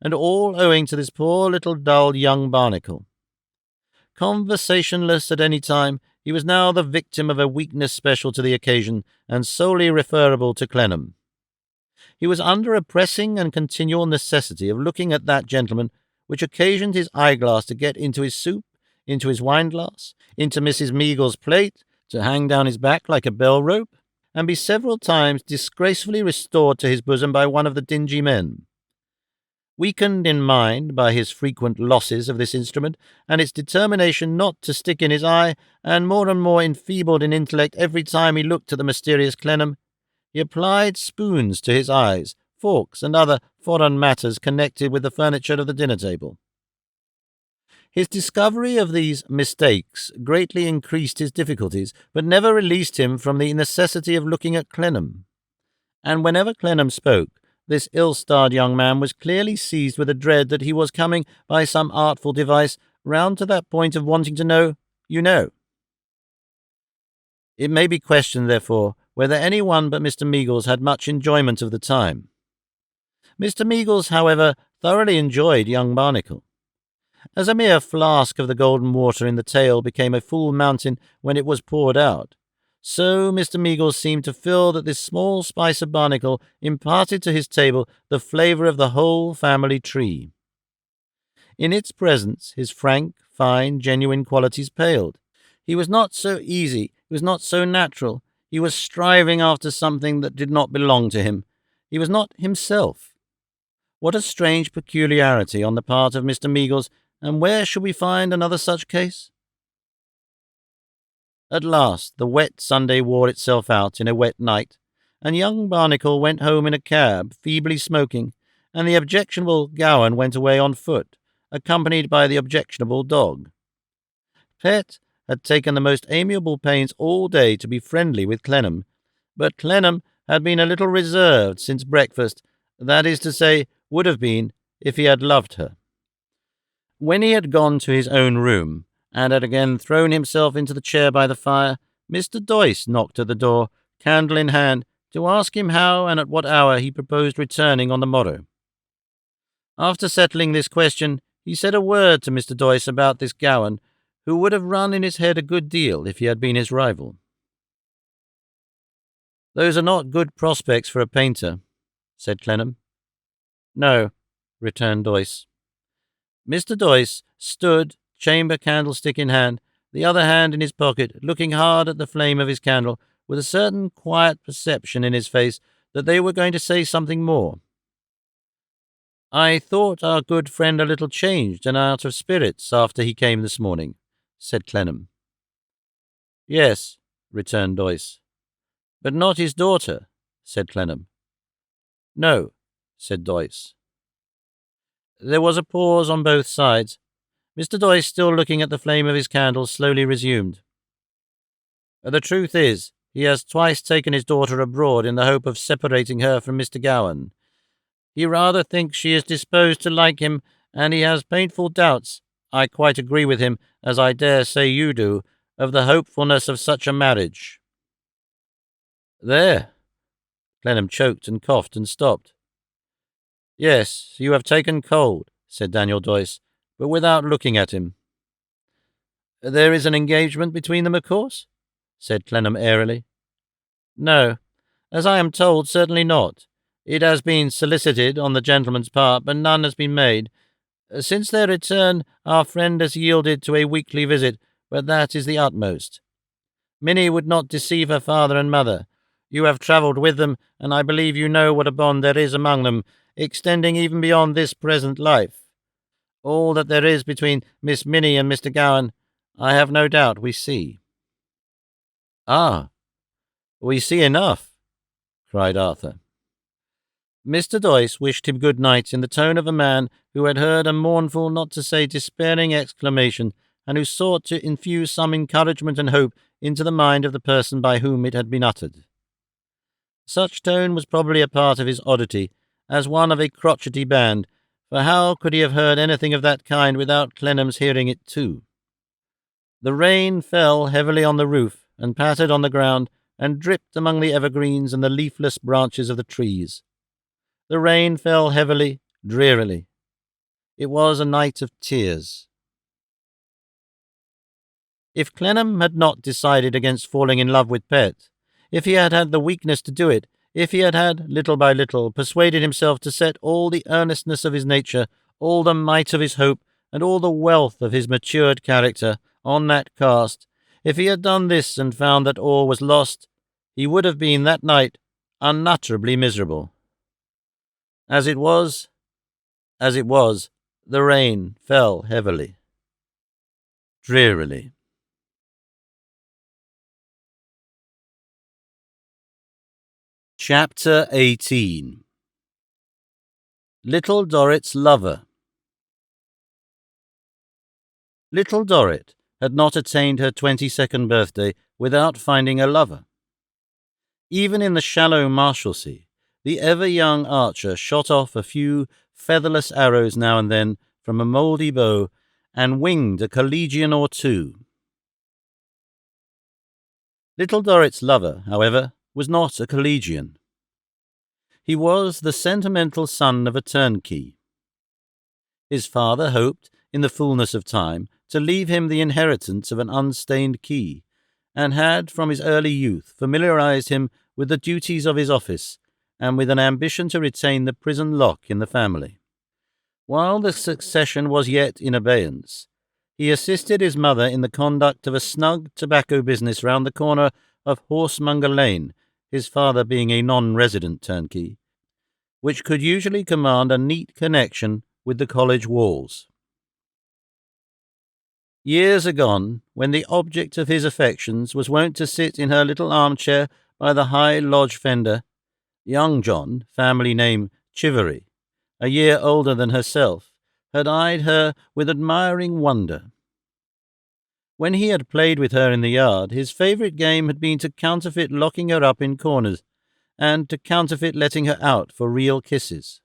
and all owing to this poor little dull young barnacle. Conversationless at any time, he was now the victim of a weakness special to the occasion and solely referable to Clennam. He was under a pressing and continual necessity of looking at that gentleman, which occasioned his eyeglass to get into his soup, into his wine-glass, into Mrs. Meagle's plate, to hang down his back like a bell-rope, and be several times disgracefully restored to his bosom by one of the dingy men. Weakened in mind by his frequent losses of this instrument, and its determination not to stick in his eye, and more enfeebled in intellect every time he looked at the mysterious Clennam, he applied spoons to his eyes, forks, and other foreign matters connected with the furniture of the dinner-table. His discovery of these mistakes greatly increased his difficulties, but never released him from the necessity of looking at Clennam. And whenever Clennam spoke, this ill-starred young man was clearly seized with a dread that he was coming, by some artful device, round to that point of wanting to know, you know. It may be questioned, therefore, whether any one but Mr. Meagles had much enjoyment of the time. Mr. Meagles, however, thoroughly enjoyed young Barnacle. As a mere flask of the golden water in the tale became a full mountain when it was poured out, so Mr. Meagles seemed to feel that this small spice of Barnacle imparted to his table the flavour of the whole family tree. In its presence his frank, fine, genuine qualities paled. He was not so easy, he was not so natural, he was striving after something that did not belong to him. He was not himself. What a strange peculiarity on the part of Mr. Meagles, and where shall we find another such case? At last the wet Sunday wore itself out in a wet night, and young Barnacle went home in a cab, feebly smoking, and the objectionable Gowan went away on foot, accompanied by the objectionable dog. Pet had taken the most amiable pains all day to be friendly with Clennam, but Clennam had been a little reserved since breakfast, that is to say, would have been if he had loved her. When he had gone to his own room, and had again thrown himself into the chair by the fire, Mr. Doyce knocked at the door, candle in hand, to ask him how and at what hour he proposed returning on the morrow. After settling this question, he said a word to Mr. Doyce about this Gowan, who would have run in his head a good deal if he had been his rival. "Those are not good prospects for a painter," said Clennam. "No," returned Doyce. Mr. Doyce stood, chamber candlestick in hand, the other hand in his pocket, looking hard at the flame of his candle, with a certain quiet perception in his face that they were going to say something more. "I thought our good friend a little changed and out of spirits after he came this morning," said Clennam. "Yes," returned Doyce. "But not his daughter," said Clennam. "No," said Doyce. There was a pause on both sides. Mr. Doyce, still looking at the flame of his candle, slowly resumed. "The truth is, he has twice taken his daughter abroad in the hope of separating her from Mr. Gowan. He rather thinks she is disposed to like him, and he has painful doubts, I quite agree with him, as I dare say you do, of the hopefulness of such a marriage." "There!" Clennam choked and coughed and stopped. "Yes, you have taken cold," said Daniel Doyce, but without looking at him. "There is an engagement between them, of course?" said Clennam airily. "No, as I am told, certainly not. It has been solicited on the gentleman's part, but none has been made. Since their return, our friend has yielded to a weekly visit, but that is the utmost. Minnie would not deceive her father and mother. You have travelled with them, and I believe you know what a bond there is among them, extending even beyond this present life. All that there is between Miss Minnie and Mr. Gowan, I have no doubt we see." "Ah, we see enough," cried Arthur. Mr. Doyce wished him good night in the tone of a man who had heard a mournful, not to say despairing exclamation, and who sought to infuse some encouragement and hope into the mind of the person by whom it had been uttered. Such tone was probably a part of his oddity, as one of a crotchety band, for how could he have heard anything of that kind without Clennam's hearing it too? The rain fell heavily on the roof, and pattered on the ground, and dripped among the evergreens and the leafless branches of the trees. The rain fell heavily, drearily. It was a night of tears. If Clennam had not decided against falling in love with Pet, if he had had the weakness to do it, if he had, little by little, persuaded himself to set all the earnestness of his nature, all the might of his hope, and all the wealth of his matured character on that cast, if he had done this and found that all was lost, he would have been that night unutterably miserable. As it was, the rain fell heavily, drearily. Chapter 18. Little Dorrit's Lover. Little Dorrit had not attained her 22nd birthday without finding a lover. Even in the shallow Marshalsea, the ever-young archer shot off a few featherless arrows now and then from a mouldy bow and winged a collegian or two. Little Dorrit's lover, however, was not a collegian. He was the sentimental son of a turnkey. His father hoped, in the fullness of time, to leave him the inheritance of an unstained key, and had from his early youth familiarized him with the duties of his office, and with an ambition to retain the prison lock in the family. While the succession was yet in abeyance, he assisted his mother in the conduct of a snug tobacco business round the corner of Horsemonger Lane, his father being a non-resident turnkey, which could usually command a neat connection with the college walls. Years agone, when the object of his affections was wont to sit in her little armchair by the high lodge fender, young John, family name Chivery, a year older than herself, had eyed her with admiring wonder. When he had played with her in the yard, his favourite game had been to counterfeit locking her up in corners, and to counterfeit letting her out for real kisses.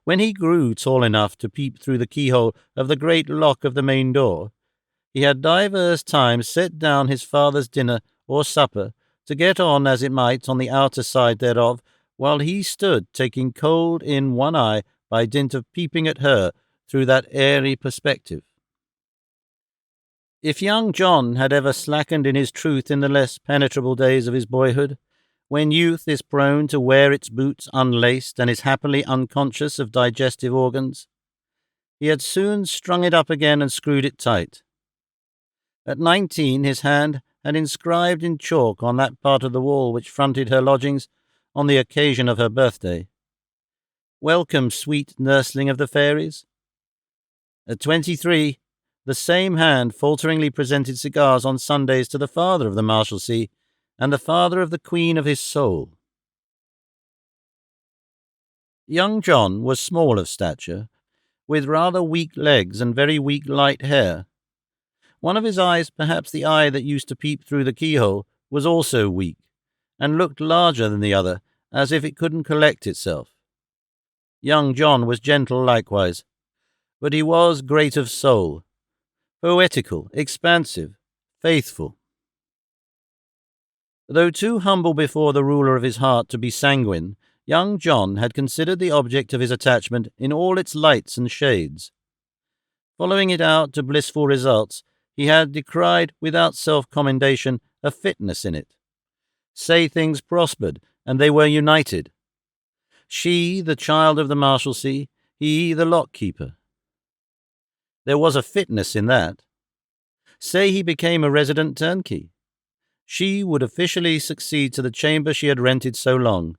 When he grew tall enough to peep through the keyhole of the great lock of the main door, he had divers times set down his father's dinner or supper to get on as it might on the outer side thereof, while he stood taking cold in one eye by dint of peeping at her through that airy perspective. If young John had ever slackened in his truth in the less penetrable days of his boyhood, when youth is prone to wear its boots unlaced and is happily unconscious of digestive organs, he had soon strung it up again and screwed it tight. At 19, his hand had inscribed in chalk on that part of the wall which fronted her lodgings on the occasion of her birthday, "Welcome, sweet nursling of the fairies." At 23, the same hand falteringly presented cigars on Sundays to the father of the Marshalsea and the father of the queen of his soul. Young John was small of stature, with rather weak legs and very weak light hair. One of his eyes, perhaps the eye that used to peep through the keyhole, was also weak, and looked larger than the other, as if it couldn't collect itself. Young John was gentle likewise, but he was great of soul, poetical, expansive, faithful. Though too humble before the ruler of his heart to be sanguine, young John had considered the object of his attachment in all its lights and shades. Following it out to blissful results, he had decried without self-commendation a fitness in it. Say things prospered, and they were united. She, the child of the Marshalsea, he, the lock-keeper. There was a fitness in that. Say he became a resident turnkey. She would officially succeed to the chamber she had rented so long.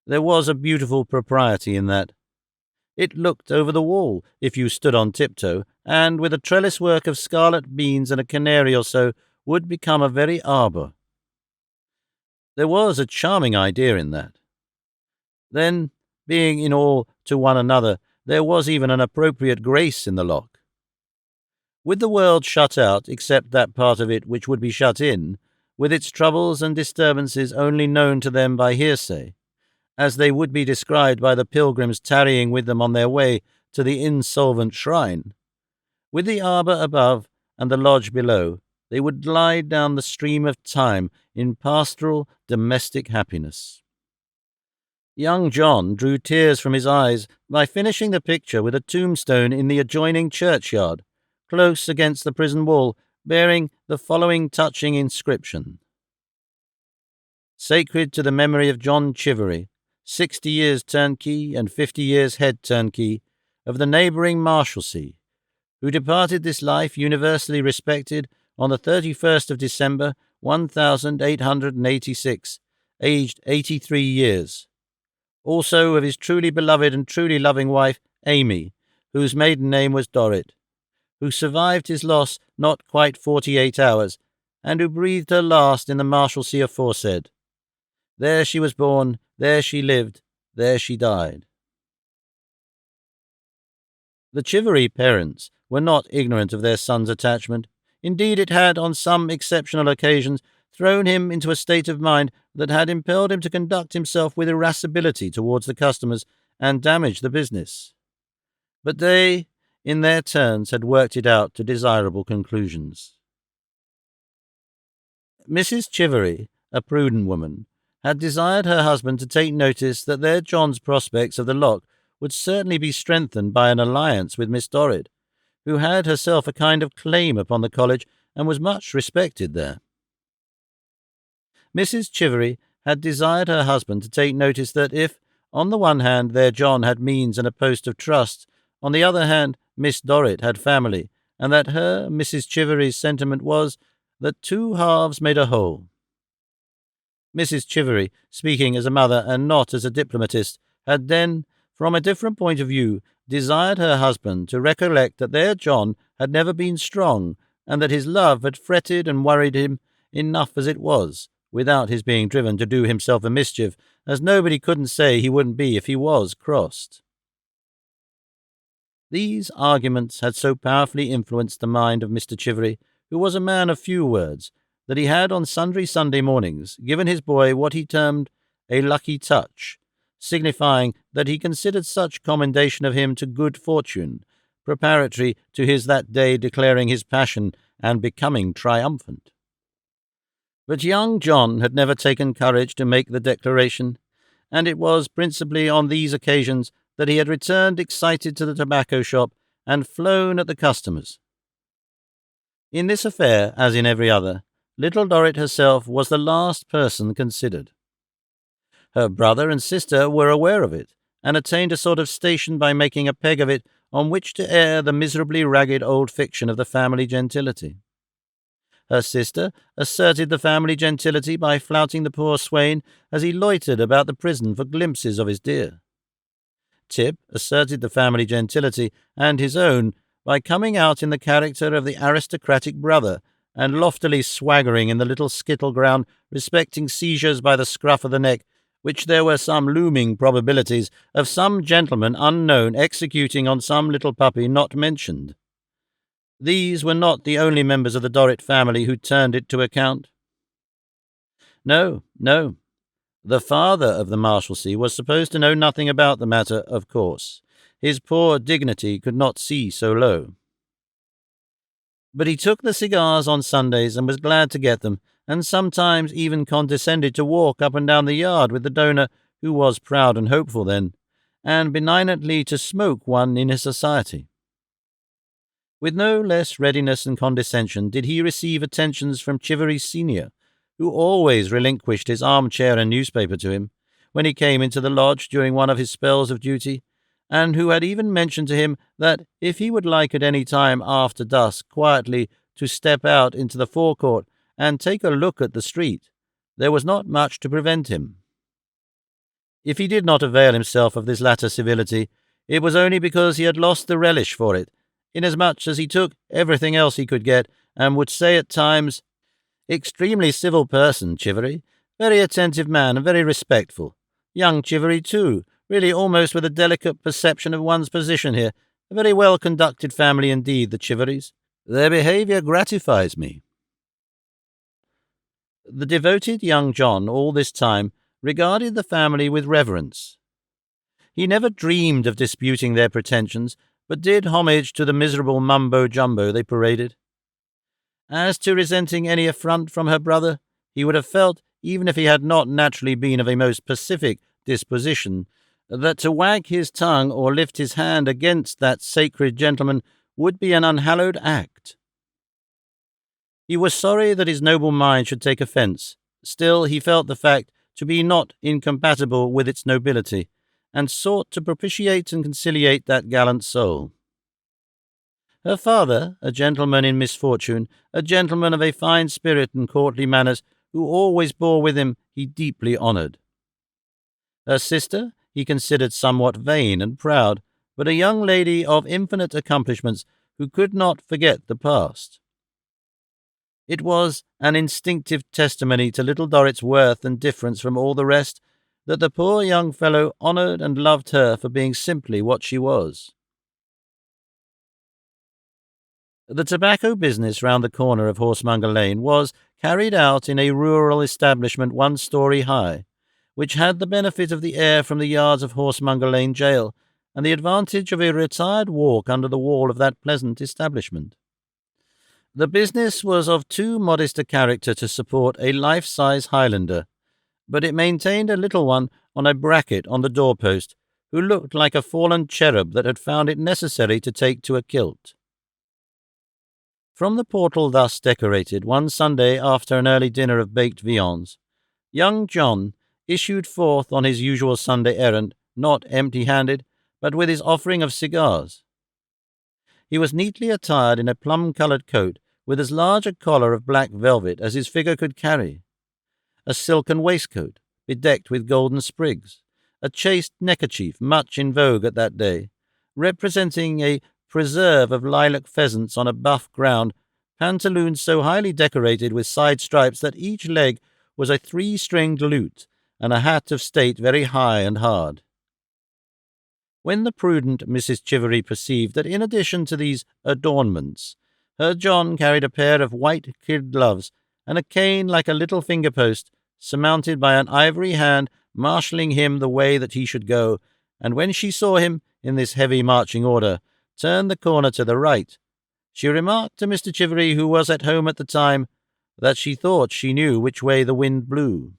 There was a beautiful propriety in that. It looked over the wall, if you stood on tiptoe, and with a trellis work of scarlet beans and a canary or so, would become a very arbour. There was a charming idea in that. Then, being in all to one another, there was even an appropriate grace in the lock. With the world shut out, except that part of it which would be shut in, with its troubles and disturbances only known to them by hearsay, as they would be described by the pilgrims tarrying with them on their way to the insolvent shrine, with the arbour above and the lodge below, they would glide down the stream of time in pastoral, domestic happiness. Young John drew tears from his eyes by finishing the picture with a tombstone in the adjoining churchyard, close against the prison wall, bearing the following touching inscription: Sacred to the memory of John Chivery, 60 years turnkey and 50 years head turnkey of the neighbouring Marshalsea, who departed this life universally respected on the 31st of December 1886, aged 83 years. Also of his truly beloved and truly loving wife, Amy, whose maiden name was Dorrit, who survived his loss not quite 48 hours, and who breathed her last in the Marshalsea aforesaid. There she was born, there she lived, there she died. The Chivery parents were not ignorant of their son's attachment. Indeed, it had, on some exceptional occasions, thrown him into a state of mind that had impelled him to conduct himself with irascibility towards the customers and damage the business. But they, in their turns, had worked it out to desirable conclusions. Mrs. Chivery, a prudent woman, had desired her husband to take notice that their John's prospects of the Loch would certainly be strengthened by an alliance with Miss Dorrit, who had herself a kind of claim upon the college and was much respected there. Mrs. Chivery had desired her husband to take notice that if, on the one hand, their John had means and a post of trust, on the other hand, Miss Dorrit had family, and that her, Mrs. Chivery's, sentiment was that two halves made a whole. Mrs. Chivery, speaking as a mother and not as a diplomatist, had then, from a different point of view, desired her husband to recollect that their John had never been strong, and that his love had fretted and worried him enough as it was, without his being driven to do himself a mischief, as nobody couldn't say he wouldn't be if he was crossed. These arguments had so powerfully influenced the mind of Mr. Chivery, who was a man of few words, that he had on sundry Sunday mornings given his boy what he termed a lucky touch, signifying that he considered such commendation of him to good fortune, preparatory to his that day declaring his passion and becoming triumphant. But young John had never taken courage to make the declaration, and it was principally on these occasions that he had returned excited to the tobacco shop and flown at the customers. In this affair, as in every other, little Dorrit herself was the last person considered. Her brother and sister were aware of it, and attained a sort of station by making a peg of it on which to air the miserably ragged old fiction of the family gentility. Her sister asserted the family gentility by flouting the poor swain as he loitered about the prison for glimpses of his dear. Tip asserted the family gentility and his own by coming out in the character of the aristocratic brother, and loftily swaggering in the little skittle ground respecting seizures by the scruff of the neck, which there were some looming probabilities of some gentleman unknown executing on some little puppy not mentioned. These were not the only members of the Dorrit family who turned it to account. No. The father of the Marshalsea was supposed to know nothing about the matter, of course. His poor dignity could not see so low. But he took the cigars on Sundays and was glad to get them, and sometimes even condescended to walk up and down the yard with the donor, who was proud and hopeful then, and benignantly to smoke one in his society. With no less readiness and condescension did he receive attentions from Chivery senior, who always relinquished his armchair and newspaper to him when he came into the lodge during one of his spells of duty, and who had even mentioned to him that if he would like at any time after dusk quietly to step out into the forecourt and take a look at the street, there was not much to prevent him. If he did not avail himself of this latter civility, it was only because he had lost the relish for it, inasmuch as he took everything else he could get, and would say at times, "Extremely civil person, Chivery, very attentive man and very respectful. Young Chivery, too, really almost with a delicate perception of one's position here. A very well-conducted family indeed, the Chiverys. Their behaviour gratifies me." The devoted young John all this time regarded the family with reverence. He never dreamed of disputing their pretensions, but did homage to the miserable mumbo-jumbo they paraded. As to resenting any affront from her brother, he would have felt, even if he had not naturally been of a most pacific disposition, that to wag his tongue or lift his hand against that sacred gentleman would be an unhallowed act. He was sorry that his noble mind should take offence. Still, he felt the fact to be not incompatible with its nobility, and sought to propitiate and conciliate that gallant soul. Her father, a gentleman in misfortune, a gentleman of a fine spirit and courtly manners, who always bore with him, he deeply honoured. Her sister he considered somewhat vain and proud, but a young lady of infinite accomplishments who could not forget the past. It was an instinctive testimony to little Dorrit's worth and difference from all the rest that the poor young fellow honoured and loved her for being simply what she was. The tobacco business round the corner of Horsemonger Lane was carried out in a rural establishment 1 story high, which had the benefit of the air from the yards of Horsemonger Lane Jail, and the advantage of a retired walk under the wall of that pleasant establishment. The business was of too modest a character to support a life-size Highlander, but it maintained a little one on a bracket on the doorpost, who looked like a fallen cherub that had found it necessary to take to a kilt. From the portal thus decorated, one Sunday after an early dinner of baked viands, young John issued forth on his usual Sunday errand, not empty-handed, but with his offering of cigars. He was neatly attired in a plum-coloured coat, with as large a collar of black velvet as his figure could carry, a silken waistcoat, bedecked with golden sprigs, a chaste neckerchief much in vogue at that day, representing a preserve of lilac pheasants on a buff ground, pantaloons so highly decorated with side stripes that each leg was a 3-stringed lute, and a hat of state very high and hard. When the prudent Mrs. Chivery perceived that in addition to these adornments, her John carried a pair of white kid gloves and a cane like a little finger-post, surmounted by an ivory hand marshalling him the way that he should go, and when she saw him, in this heavy marching order, turn the corner to the right, she remarked to Mr. Chivery, who was at home at the time, that she thought she knew which way the wind blew.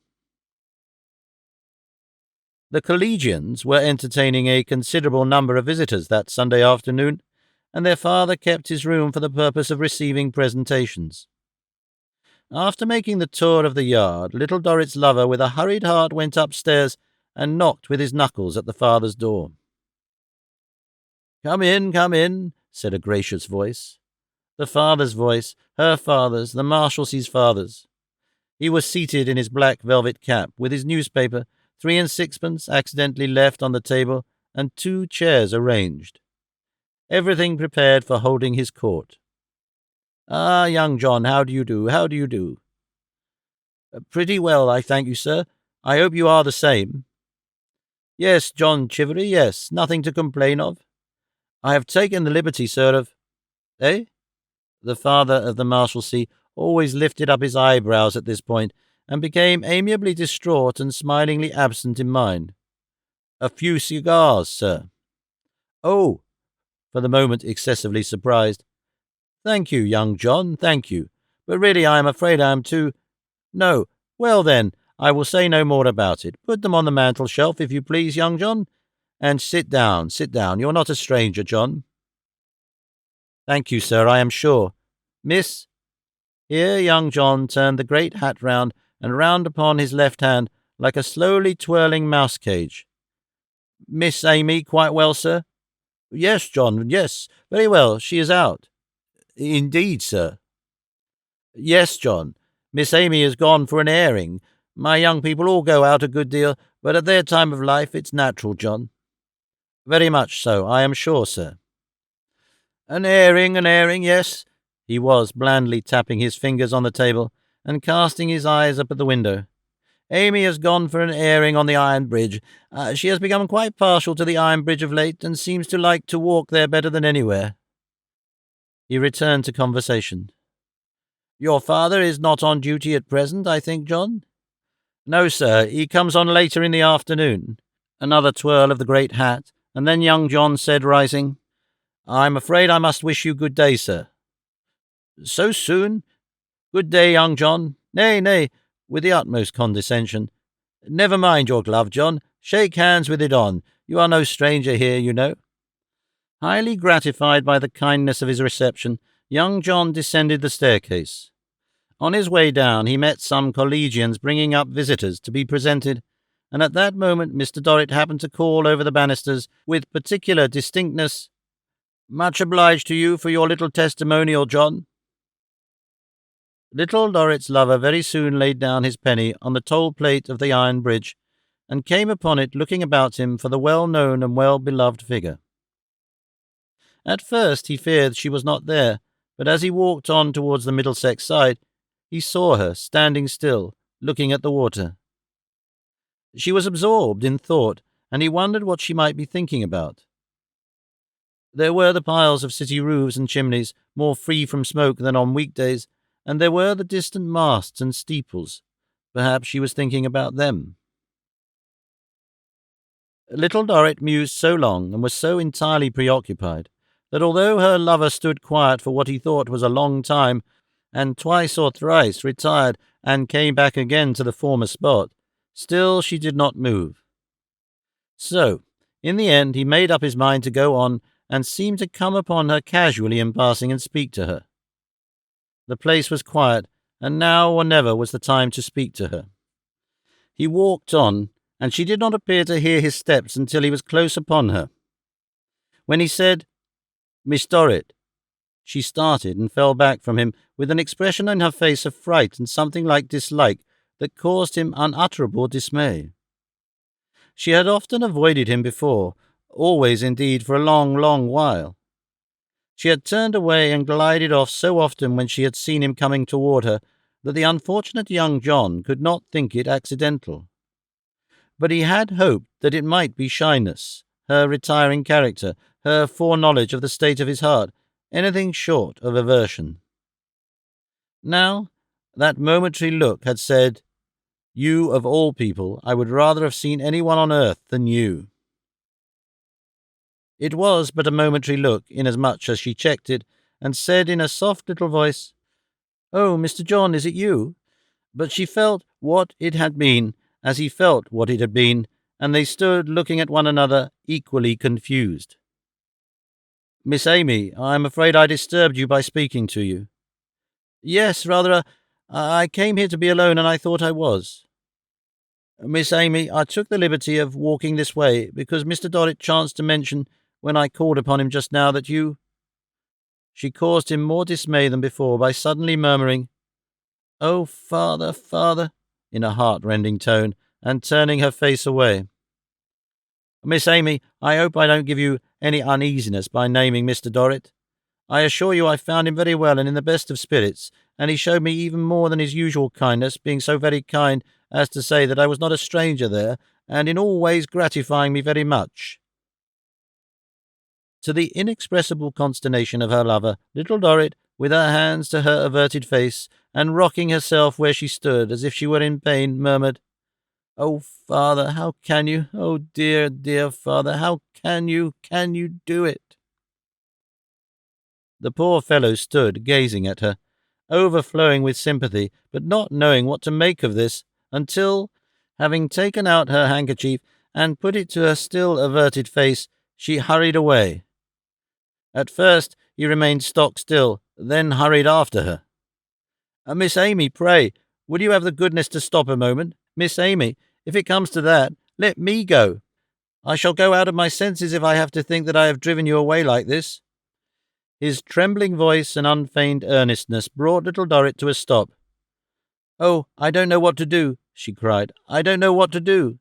The collegians were entertaining a considerable number of visitors that Sunday afternoon, and their father kept his room for the purpose of receiving presentations. After making the tour of the yard, little Dorrit's lover with a hurried heart went upstairs and knocked with his knuckles at the father's door. Come in," said a gracious voice. The father's voice, her father's, the Marshalsea's father's. He was seated in his black velvet cap, with his newspaper, 3 and 6pence, accidentally left on the table, and 2 chairs arranged. Everything prepared for holding his court. "Ah, young John, how do you do? How do you do?" "Pretty well, I thank you, sir. I hope you are the same." "Yes, John Chivery, yes. Nothing to complain of. I have taken the liberty, sir, of—" "Eh?" The father of the Marshalsea always lifted up his eyebrows at this point, and became amiably distraught and smilingly absent in mind. "A few cigars, sir." "Oh!" For the moment excessively surprised. "Thank you, young John, thank you. But really I am afraid I am too— No. Well then, I will say no more about it. Put them on the mantel-shelf, if you please, young John. And sit down. You're not a stranger, John." "Thank you, sir, I am sure. Miss—" Here young John turned the great hat round and round upon his left hand like a slowly twirling mouse-cage. "Miss Amy quite well, sir?" "Yes, John, yes. Very well. She is out." "Indeed, sir." "Yes, John. Miss Amy has gone for an airing. My young people all go out a good deal, but at their time of life it's natural, John." "Very much so, I am sure, sir." An airing, yes." He was blandly tapping his fingers on the table and casting his eyes up at the window. "Amy has gone for an airing on the Iron Bridge. She has become quite partial to the Iron Bridge of late, and seems to like to walk there better than anywhere." He returned to conversation. "Your father is not on duty at present, I think, John?" "No, sir. He comes on later in the afternoon." Another twirl of the great hat, and then young John said, rising, "I'm afraid I must wish you good day, sir." "So soon? Good day, young John. Nay, with the utmost condescension. Never mind your glove, John. Shake hands with it on. You are no stranger here, you know." Highly gratified by the kindness of his reception, young John descended the staircase. On his way down he met some collegians bringing up visitors to be presented, and at that moment Mr. Dorrit happened to call over the banisters with particular distinctness, "Much obliged to you for your little testimonial, John." Little Dorrit's lover very soon laid down his penny on the toll plate of the iron bridge, and came upon it looking about him for the well-known and well-beloved figure. At first he feared she was not there, but as he walked on towards the Middlesex side, he saw her standing still, looking at the water. She was absorbed in thought, and he wondered what she might be thinking about. There were the piles of city roofs and chimneys, more free from smoke than on weekdays, and there were the distant masts and steeples. Perhaps she was thinking about them. Little Dorrit mused so long and was so entirely preoccupied that although her lover stood quiet for what he thought was a long time, and twice or thrice retired and came back again to the former spot, still she did not move. So, in the end, he made up his mind to go on, and seemed to come upon her casually in passing and speak to her. The place was quiet, and now or never was the time to speak to her. He walked on, and she did not appear to hear his steps until he was close upon her. When he said, "Miss Dorrit," she started and fell back from him with an expression in her face of fright and something like dislike that caused him unutterable dismay. She had often avoided him before, always indeed for a long, long while. She had turned away and glided off so often when she had seen him coming toward her that the unfortunate young John could not think it accidental. But he had hoped that it might be shyness, her retiring character, her foreknowledge of the state of his heart, anything short of aversion. Now, that momentary look had said, "You, of all people, I would rather have seen anyone on earth than you." It was but a momentary look, inasmuch as she checked it, and said in a soft little voice, "Oh, Mr. John, is it you?" But she felt what it had been, as he felt what it had been, and they stood looking at one another, equally confused. "Miss Amy, I am afraid I disturbed you by speaking to you." "Yes, rather. I came here to be alone, and I thought I was." "Miss Amy, I took the liberty of walking this way, because Mr. Dorrit chanced to mention, when I called upon him just now, that you—" She caused him more dismay than before by suddenly murmuring, "Oh, father, father," in a heart-rending tone, and turning her face away. "Miss Amy, I hope I don't give you any uneasiness by naming Mr. Dorrit. I assure you I found him very well and in the best of spirits, and he showed me even more than his usual kindness, being so very kind as to say that I was not a stranger there, and in all ways gratifying me very much." To the inexpressible consternation of her lover, Little Dorrit, with her hands to her averted face, and rocking herself where she stood as if she were in pain, murmured, "Oh, father, how can you? Oh, dear, dear father, how can you do it?" The poor fellow stood gazing at her, overflowing with sympathy, but not knowing what to make of this, until, having taken out her handkerchief and put it to her still averted face, she hurried away. At first he remained stock still, then hurried after her. "Miss Amy, pray, will you have the goodness to stop a moment? Miss Amy, if it comes to that, let me go. I shall go out of my senses if I have to think that I have driven you away like this." His trembling voice and unfeigned earnestness brought Little Dorrit to a stop. "Oh, I don't know what to do," she cried. "I don't know what to do."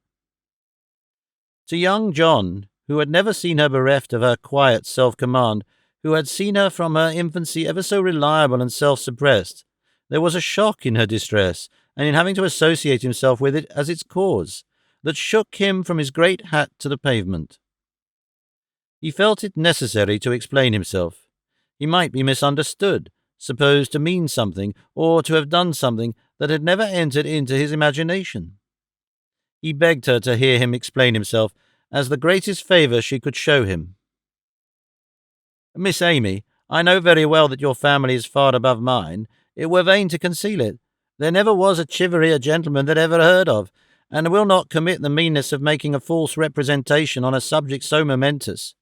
To young John, who had never seen her bereft of her quiet self-command, who had seen her from her infancy ever so reliable and self-suppressed, there was a shock in her distress, and in having to associate himself with it as its cause, that shook him from his great hat to the pavement. He felt it necessary to explain himself. He might be misunderstood, supposed to mean something, or to have done something that had never entered into his imagination. He begged her to hear him explain himself, as the greatest favour she could show him. "Miss Amy, I know very well that your family is far above mine. It were vain to conceal it. There never was a Chivery a gentleman that ever heard of, and will not commit the meanness of making a false representation on a subject so momentous.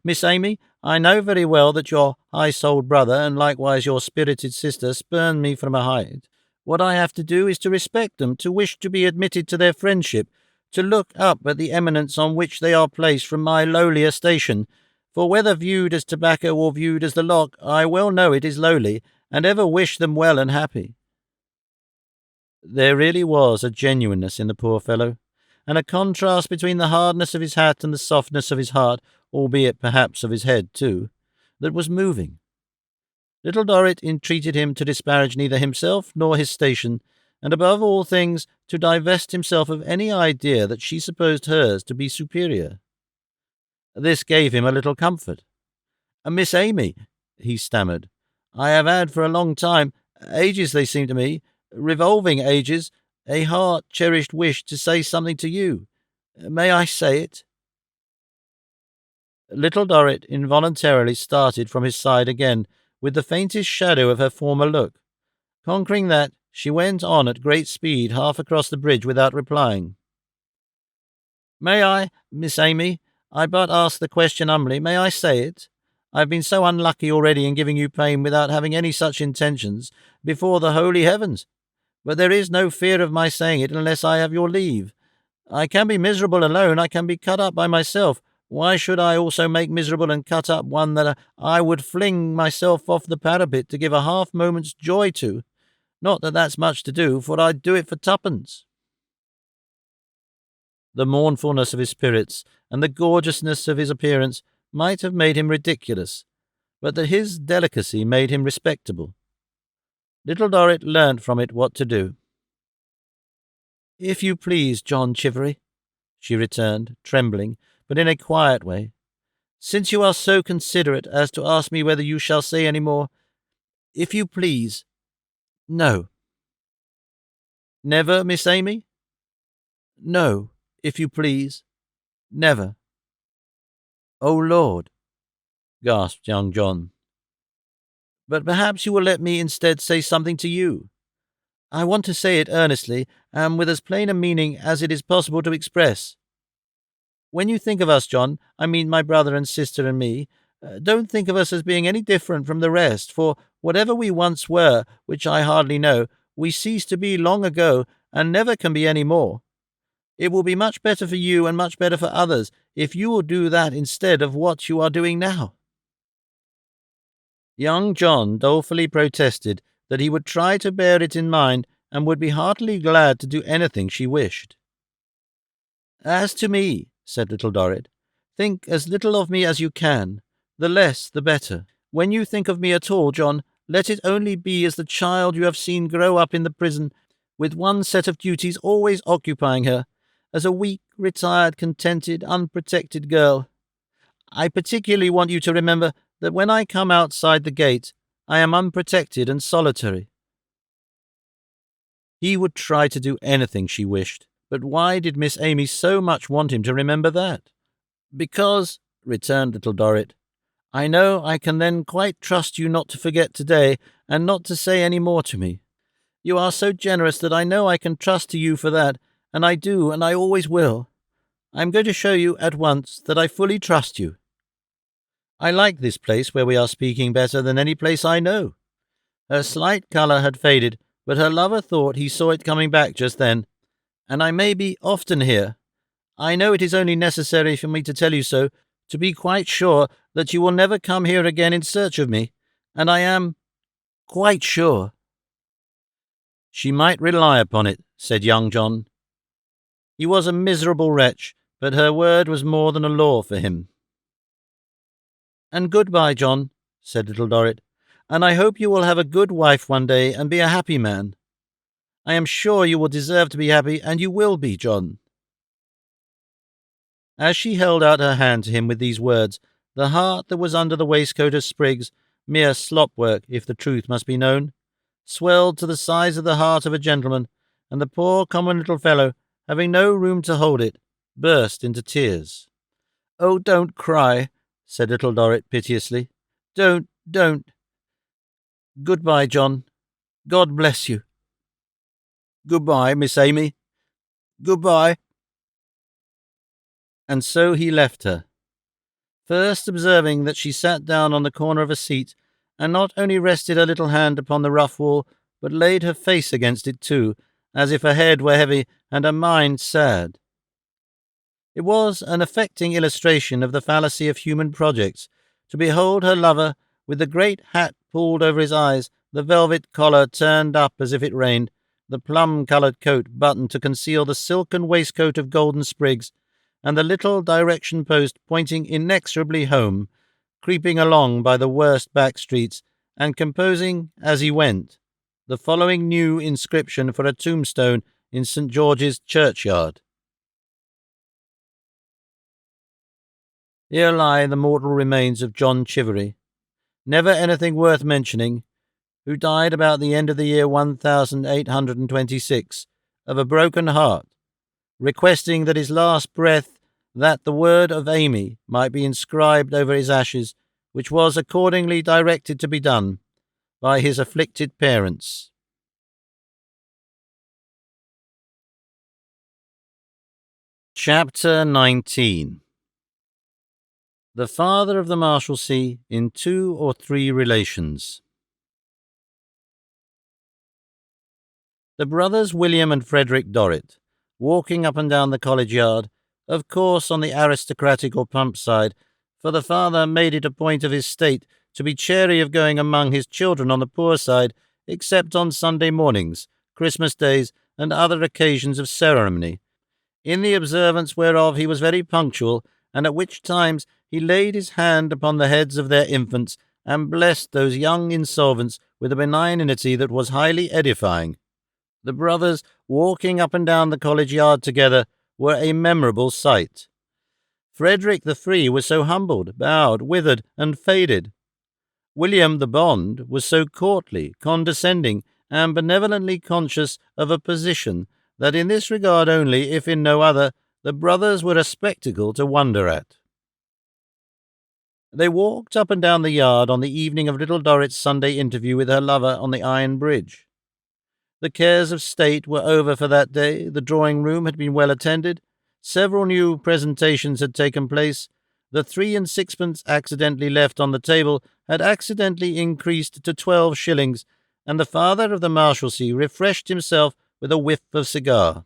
Miss Amy, I know very well that your high-souled brother, and likewise your spirited sister, spurn me from a height. What I have to do is to respect them, to wish to be admitted to their friendship, to look up at the eminence on which they are placed from my lowlier station. For whether viewed as tobacco or viewed as the lock, I well know it is lowly, and ever wish them well and happy. There really was a genuineness in the poor fellow, and a contrast between the hardness of his hat and the softness of his heart, albeit perhaps of his head too, that was moving. Little Dorrit entreated him to disparage neither himself nor his station, and above all things to divest himself of any idea that she supposed hers to be superior. This gave him a little comfort. "Miss Amy," he stammered, "I have had for a long time, ages they seem to me, revolving ages, a heart-cherished wish to say something to you. May I say it?" Little Dorrit involuntarily started from his side again, with the faintest shadow of her former look. Conquering that, she went on at great speed half across the bridge without replying. "May I, Miss Amy? I but ask the question humbly. May I say it? I have been so unlucky already in giving you pain without having any such intentions, before the holy heavens. But there is no fear of my saying it unless I have your leave. I can be miserable alone, I can be cut up by myself. Why should I also make miserable and cut up one that I would fling myself off the parapet to give a half-moment's joy to? Not that that's much to do, for I'd do it for twopence." The mournfulness of his spirits and the gorgeousness of his appearance might have made him ridiculous, but that his delicacy made him respectable. Little Dorrit learnt from it what to do. "If you please, John Chivery," she returned, trembling, but in a quiet way, "since you are so considerate as to ask me whether you shall say any more, if you please, no." "Never, Miss Amy?" "No, if you please, never." "Oh, Lord," gasped young John. "But perhaps you will let me instead say something to you. I want to say it earnestly, and with as plain a meaning as it is possible to express. When you think of us, John, I mean my brother and sister and me, don't think of us as being any different from the rest, for whatever we once were, which I hardly know, we ceased to be long ago, and never can be any more. It will be much better for you and much better for others if you will do that instead of what you are doing now." Young John dolefully protested that he would try to bear it in mind and would be heartily glad to do anything she wished. "As to me," said Little Dorrit, "think as little of me as you can. The less, the better. When you think of me at all, John, let it only be as the child you have seen grow up in the prison, with one set of duties always occupying her, as a weak, retired, contented, unprotected girl. I particularly want you to remember that when I come outside the gate, I am unprotected and solitary." He would try to do anything she wished, but why did Miss Amy so much want him to remember that? "Because," returned Little Dorrit, "I know I can then quite trust you not to forget today, and not to say any more to me. You are so generous that I know I can trust to you for that, and I do, and I always will. I am going to show you at once that I fully trust you. I like this place where we are speaking better than any place I know." Her slight colour had faded, but her lover thought he saw it coming back just then. "And I may be often here. I know it is only necessary for me to tell you so, to be quite sure that you will never come here again in search of me, and I am quite sure." "She might rely upon it," said young John. He was a miserable wretch, but her word was more than a law for him. "And good-bye, John," said Little Dorrit, "and I hope you will have a good wife one day and be a happy man. I am sure you will deserve to be happy, and you will be, John." As she held out her hand to him with these words, the heart that was under the waistcoat of sprigs, mere slop-work if the truth must be known, swelled to the size of the heart of a gentleman, and the poor common little fellow, having no room to hold it, burst into tears. "Oh, don't cry," said Little Dorrit piteously. Don't. Good-bye, John. God bless you." "Good-bye, Miss Amy." Goodbye." And so he left her, first observing that she sat down on the corner of a seat, and not only rested her little hand upon the rough wall, but laid her face against it too, as if her head were heavy and her mind sad. It was an affecting illustration of the fallacy of human projects, to behold her lover, with the great hat pulled over his eyes, the velvet collar turned up as if it rained, the plum-coloured coat buttoned to conceal the silken waistcoat of golden sprigs, and the little direction post pointing inexorably home, creeping along by the worst back streets, and composing, as he went, the following new inscription for a tombstone in St. George's churchyard. Here lie the mortal remains of John Chivery, never anything worth mentioning, who died about the end of the year 1826, of a broken heart, requesting that his last breath, that the word of Amy might be inscribed over his ashes, which was accordingly directed to be done by his afflicted parents. Chapter 19. The Father of the Marshalsea in 2 or 3 Relations. The brothers William and Frederick Dorrit, walking up and down the college yard, of course on the aristocratic or plump side, for the father made it a point of his state to be chary of going among his children on the poor side, except on Sunday mornings, Christmas days, and other occasions of ceremony, in the observance whereof he was very punctual, and at which times he laid his hand upon the heads of their infants, and blessed those young insolvents with a benignity that was highly edifying. The brothers, walking up and down the college yard together, were a memorable sight. Frederick the Free was so humbled, bowed, withered, and faded. William the Bond was so courtly, condescending, and benevolently conscious of a position, that in this regard only, if in no other, the brothers were a spectacle to wonder at. They walked up and down the yard on the evening of little Dorrit's Sunday interview with her lover on the iron bridge. The cares of state were over for that day, the drawing-room had been well attended, several new presentations had taken place, the 3 and 6pence accidentally left on the table had accidentally increased to 12 shillings, and the father of the Marshalsea refreshed himself with a whiff of cigar.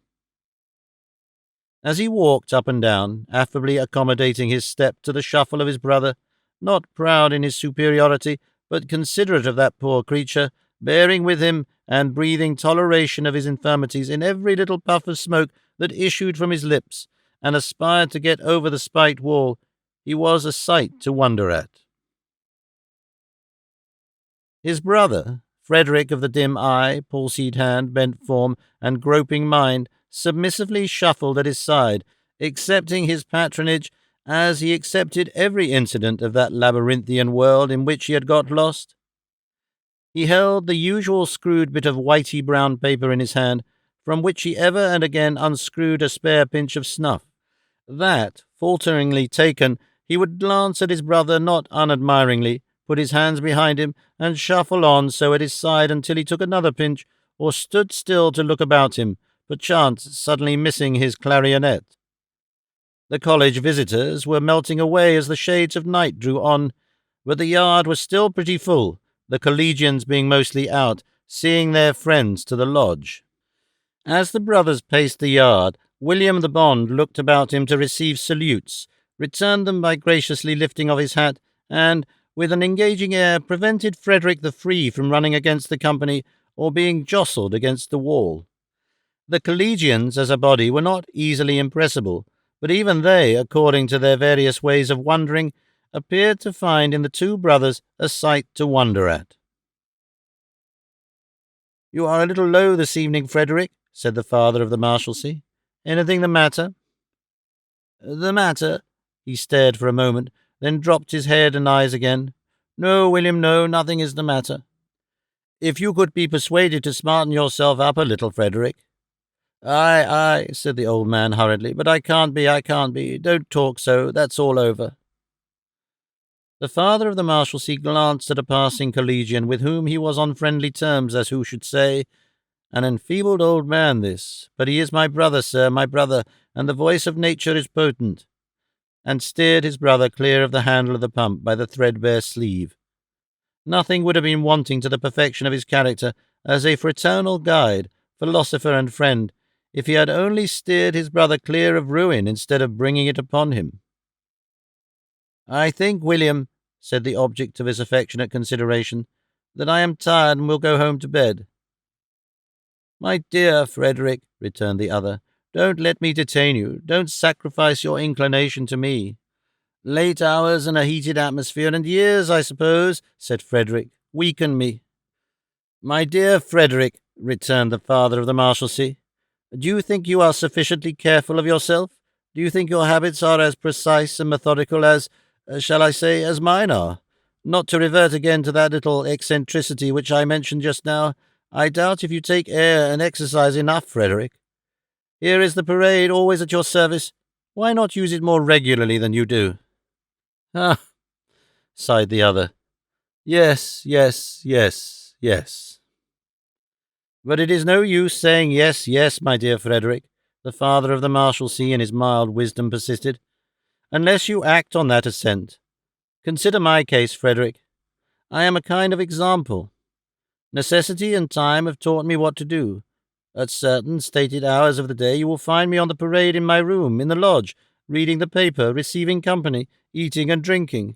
As he walked up and down, affably accommodating his step to the shuffle of his brother, not proud in his superiority, but considerate of that poor creature, bearing with him, and breathing toleration of his infirmities in every little puff of smoke that issued from his lips, and aspired to get over the spiked wall, he was a sight to wonder at. His brother, Frederick of the dim eye, palsied hand, bent form, and groping mind, submissively shuffled at his side, accepting his patronage as he accepted every incident of that labyrinthian world in which he had got lost. He held the usual screwed bit of whitey brown paper in his hand, from which he ever and again unscrewed a spare pinch of snuff. That, falteringly taken, he would glance at his brother not unadmiringly, put his hands behind him, and shuffle on so at his side until he took another pinch, or stood still to look about him, perchance suddenly missing his clarionet. The college visitors were melting away as the shades of night drew on, but the yard was still pretty full, the collegians being mostly out, seeing their friends to the lodge. As the brothers paced the yard, William the Bond looked about him to receive salutes, returned them by graciously lifting off his hat, and, with an engaging air, prevented Frederick the Free from running against the company or being jostled against the wall. The collegians, as a body, were not easily impressible, but even they, according to their various ways of wondering, appeared to find in the 2 brothers a sight to wonder at. "You are a little low this evening, Frederick," said the father of the Marshalsea. "Anything the matter?" "The matter?" He stared for a moment, then dropped his head and eyes again. "No, William, no, nothing is the matter." "If you could be persuaded to smarten yourself up a little, Frederick." Aye, said the old man hurriedly, "but I can't be. Don't talk so, that's all over." The father of the Marshalsea glanced at a passing collegian with whom he was on friendly terms, as who should say, An enfeebled old man, this, but he is my brother, sir, my brother, and the voice of nature is potent," and steered his brother clear of the handle of the pump by the threadbare sleeve. Nothing would have been wanting to the perfection of his character as a fraternal guide, philosopher, and friend, if he had only steered his brother clear of ruin instead of bringing it upon him. "I think, William," said the object of his affectionate consideration, "that I am tired and will go home to bed." "My dear Frederick," returned the other, "don't let me detain you. Don't sacrifice your inclination to me." "Late hours and a heated atmosphere and years, I suppose," said Frederick, "weaken me." "My dear Frederick," returned the father of the Marshalsea, "do you think you are sufficiently careful of yourself? Do you think your habits are as precise and methodical as, shall I say, as mine are? Not to revert again to that little eccentricity which I mentioned just now, I doubt if you take air and exercise enough, Frederick. Here is the parade always at your service. Why not use it more regularly than you do?" "Ah," sighed the other. "Yes, yes, yes, yes." "But it is no use saying yes, yes, my dear Frederick," the father of the Marshalsea in his mild wisdom persisted, "unless you act on that assent. Consider my case, Frederick. I am a kind of example. Necessity and time have taught me what to do. At certain stated hours of the day you will find me on the parade in my room, in the lodge, reading the paper, receiving company, eating and drinking.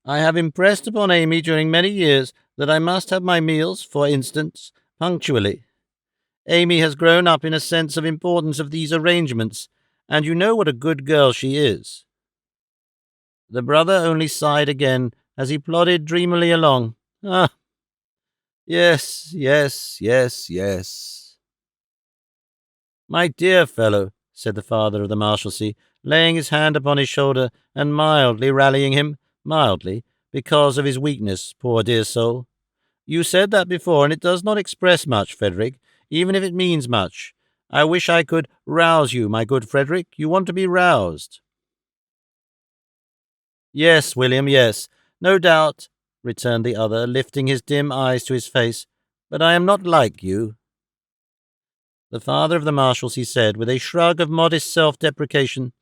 I have impressed upon Amy during many years that I must have my meals, for instance, punctually. Amy has grown up in a sense of importance of these arrangements, and you know what a good girl she is." The brother only sighed again as he plodded dreamily along. "Ah, yes, yes, yes, yes." "My dear fellow," said the father of the Marshalsea, laying his hand upon his shoulder and mildly rallying him, mildly, because of his weakness, poor dear soul. "You said that before, and it does not express much, Frederick, even if it means much. I wish I could rouse you, my good Frederick. You want to be roused." "Yes, William, yes, no doubt," returned the other, lifting his dim eyes to his face, "but I am not like you." The father of the Marshalsea said, with a shrug of modest self-deprecation,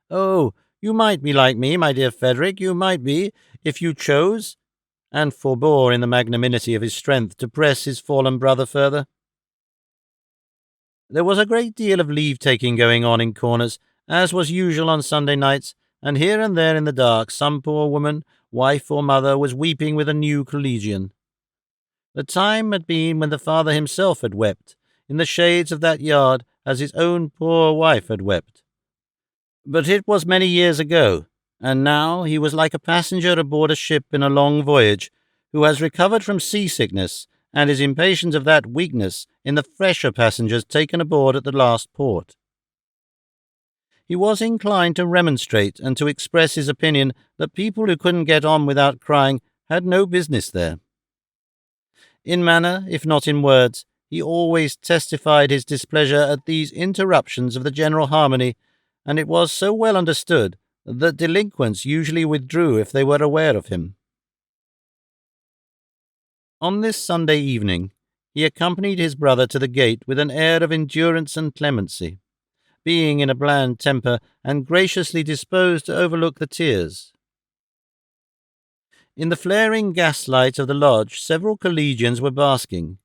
"Oh, you might be like me, my dear Frederick, you might be, if you chose," and forbore in the magnanimity of his strength to press his fallen brother further. There was a great deal of leave-taking going on in corners, as was usual on Sunday nights, and here and there in the dark some poor woman, wife or mother, was weeping with a new collegian. The time had been when the father himself had wept, in the shades of that yard, as his own poor wife had wept. But it was many years ago, and now he was like a passenger aboard a ship in a long voyage, who has recovered from seasickness, and is impatient of that weakness in the fresher passengers taken aboard at the last port. He was inclined to remonstrate and to express his opinion that people who couldn't get on without crying had no business there. In manner, if not in words, he always testified his displeasure at these interruptions of the general harmony, and it was so well understood that delinquents usually withdrew if they were aware of him. On this Sunday evening, he accompanied his brother to the gate with an air of endurance and clemency, being in a bland temper and graciously disposed to overlook the tears. In the flaring gaslight of the lodge, several collegians were basking,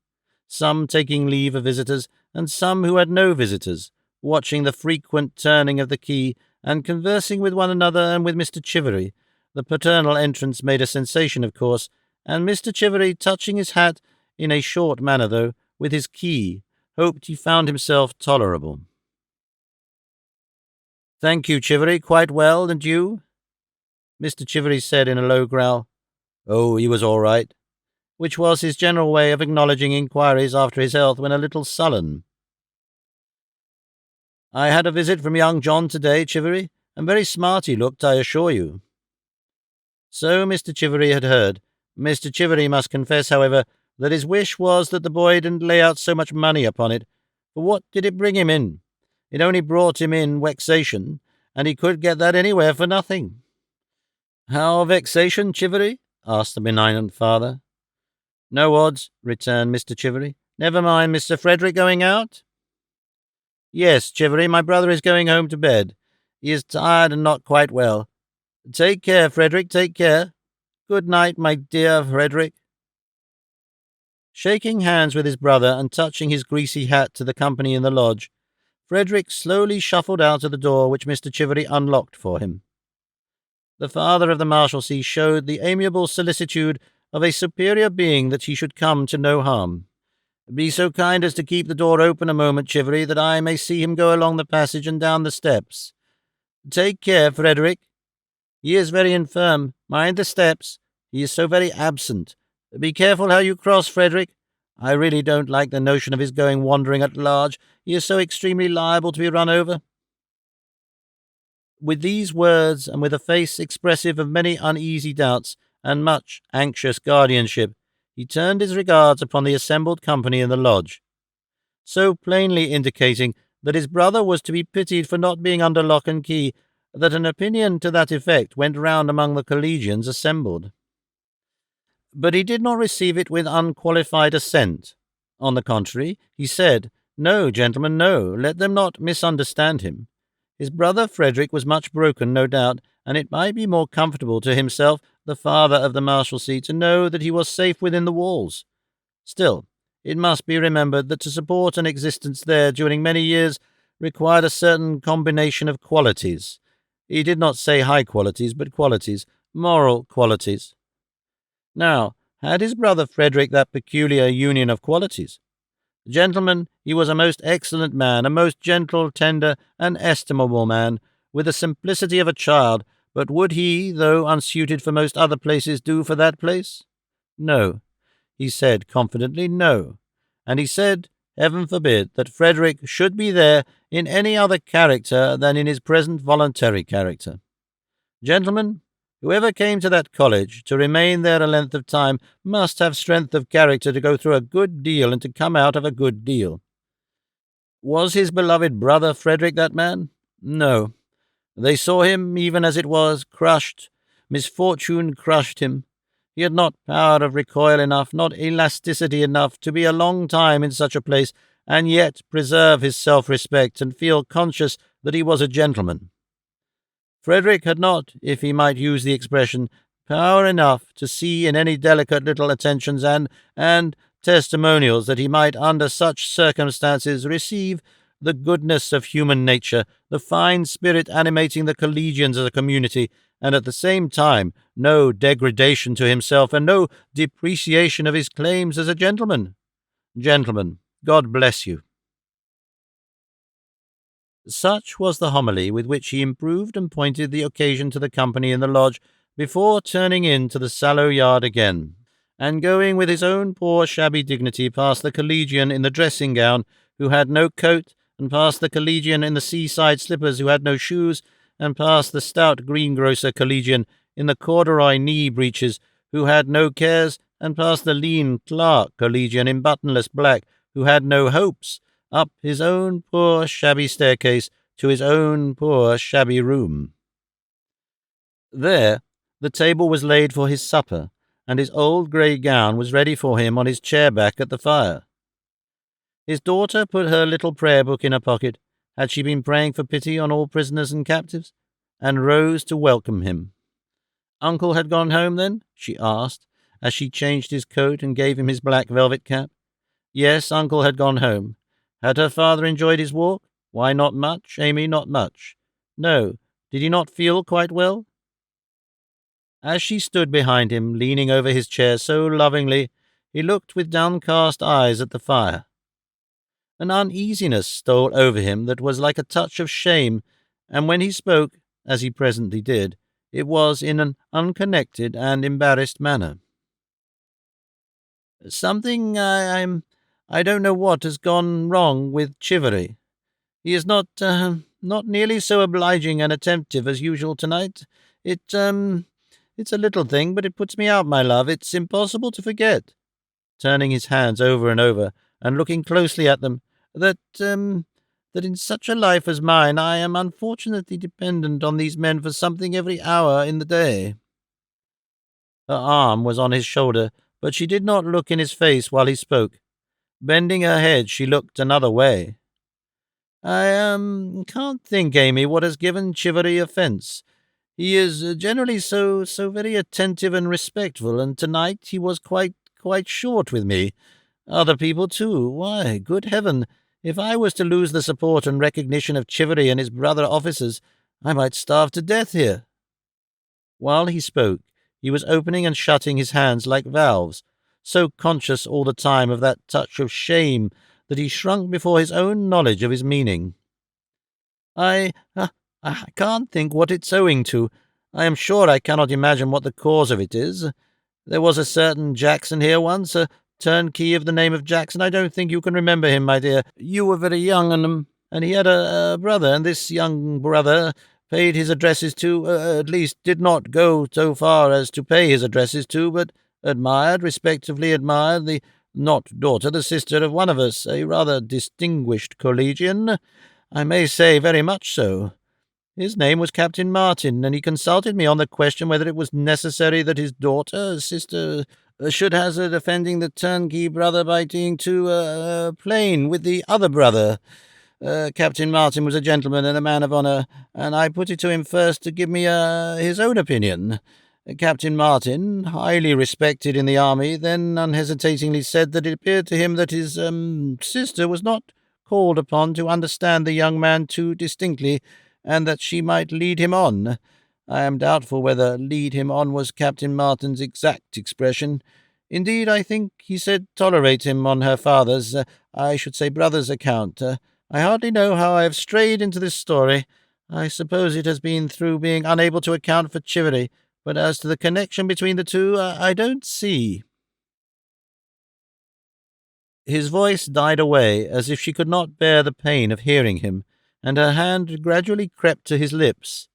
some taking leave of visitors, and some who had no visitors, watching the frequent turning of the key and conversing with one another and with Mr. Chivery. The paternal entrance made a sensation, of course, and Mr. Chivery, touching his hat, in a short manner though, with his key, hoped he found himself tolerable. "Thank you, Chivery, quite well, and you?" Mr. Chivery said in a low growl. "Oh, he was all right," which was his general way of acknowledging inquiries after his health when a little sullen. "I had a visit from young John to-day, Chivery, and very smart he looked, I assure you." So Mr. Chivery had heard. Mr. Chivery must confess, however, that his wish was that the boy didn't lay out so much money upon it, for what did it bring him in? It only brought him in vexation, and he could get that anywhere for nothing. "How vexation, Chivery?" asked the benignant father. "No odds," returned Mr. Chivery. Never mind, Mr. Frederick going out? Yes, Chivery, my brother is going home to bed. He is tired and not quite well. Take care, Frederick, take care. Good night, my dear Frederick. Shaking hands with his brother and touching his greasy hat to the company in the lodge, Frederick slowly shuffled out of the door which Mr. Chivery unlocked for him. The father of the Marshalsea showed the amiable solicitude of a superior being that he should come to no harm. Be so kind as to keep the door open a moment, Chivery, that I may see him go along the passage and down the steps. Take care, Frederick. He is very infirm. Mind the steps. He is so very absent. Be careful how you cross, Frederick. I really don't like the notion of his going wandering at large. He is so extremely liable to be run over. With these words, and with a face expressive of many uneasy doubts and much anxious guardianship, he turned his regards upon the assembled company in the lodge, so plainly indicating that his brother was to be pitied for not being under lock and key, that an opinion to that effect went round among the collegians assembled. But he did not receive it with unqualified assent. On the contrary, he said, "No, gentlemen, no, let them not misunderstand him. His brother Frederick was much broken, no doubt, and it might be more comfortable to himself, the father of the Marshalsea, to know that he was safe within the walls. Still, it must be remembered that to support an existence there during many years required a certain combination of qualities. He did not say high qualities, but qualities, moral qualities. Now, had his brother Frederick that peculiar union of qualities? Gentlemen, he was a most excellent man, a most gentle, tender, and estimable man, with the simplicity of a child, but would he, though unsuited for most other places, do for that place? No. He said confidently, no. And he said, heaven forbid, that Frederick should be there in any other character than in his present voluntary character. Gentlemen, whoever came to that college to remain there a length of time must have strength of character to go through a good deal and to come out of a good deal. Was his beloved brother Frederick that man? No. They saw him, even as it was, crushed. Misfortune crushed him. He had not power of recoil enough, not elasticity enough, to be a long time in such a place, and yet preserve his self-respect and feel conscious that he was a gentleman. Frederick had not, if he might use the expression, power enough to see in any delicate little attentions and testimonials that he might, under such circumstances, receive the goodness of human nature, the fine spirit animating the collegians as a community, and at the same time no degradation to himself and no depreciation of his claims as a gentleman. Gentlemen, God bless you." Such was the homily with which he improved and pointed the occasion to the company in the lodge before turning into the sallow yard again, and going with his own poor shabby dignity past the collegian in the dressing-gown who had no coat, and past the collegian in the seaside slippers who had no shoes, and past the stout greengrocer collegian in the corduroy knee-breeches who had no cares, and past the lean clerk collegian in buttonless black who had no hopes, up his own poor shabby staircase to his own poor shabby room. There the table was laid for his supper, and his old grey gown was ready for him on his chair-back at the fire. His daughter put her little prayer-book in her pocket, had she been praying for pity on all prisoners and captives, and rose to welcome him. "Uncle had gone home, then?" she asked, as she changed his coat and gave him his black velvet cap. Yes, Uncle had gone home. Had her father enjoyed his walk? Why, not much, Amy, not much. No, did he not feel quite well? As she stood behind him, leaning over his chair so lovingly, he looked with downcast eyes at the fire. An uneasiness stole over him that was like a touch of shame, and when he spoke, as he presently did, it was in an unconnected and embarrassed manner. "Something, I don't know what has gone wrong with Chivery. He is not nearly so obliging and attentive as usual tonight. It's a little thing, but it puts me out, my love. It's impossible to forget," turning his hands over and over, and looking closely at them, that in such a life as mine I am unfortunately dependent on these men for something every hour in the day. Her arm was on his shoulder, but she did not look in his face while he spoke. Bending her head, she looked another way. I can't think, Amy, what has given Chivery offence. He is generally so very attentive and respectful, and tonight he was quite short with me. Other people, too. Why, good heaven, if I was to lose the support and recognition of Chivery and his brother officers, I might starve to death here. While he spoke, he was opening and shutting his hands like valves, so conscious all the time of that touch of shame that he shrunk before his own knowledge of his meaning. I can't think what it's owing to. I am sure I cannot imagine what the cause of it is. There was a certain Jackson here once, a turnkey of the name of Jackson. I don't think you can remember him, my dear. You were very young, and he had a brother, and this young brother paid his addresses to, at least did not go so far as to pay his addresses to, but respectively admired, the not daughter, the sister of one of us, a rather distinguished collegian, I may say very much so. His name was Captain Martin, and he consulted me on the question whether it was necessary that his daughter, sister, should hazard offending the turnkey brother by being too plain with the other brother. Captain Martin was a gentleman and a man of honour, and I put it to him first to give me his own opinion. Captain Martin, highly respected in the army, then unhesitatingly said that it appeared to him that his sister was not called upon to understand the young man too distinctly, and that she might lead him on. I am doubtful whether lead him on was Captain Martin's exact expression. Indeed, I think he said tolerate him on her father's, I should say brother's account. I hardly know how I have strayed into this story. I suppose it has been through being unable to account for Chivery, but as to the connection between the two, I don't see. His voice died away, as if she could not bear the pain of hearing him, and her hand gradually crept to his lips.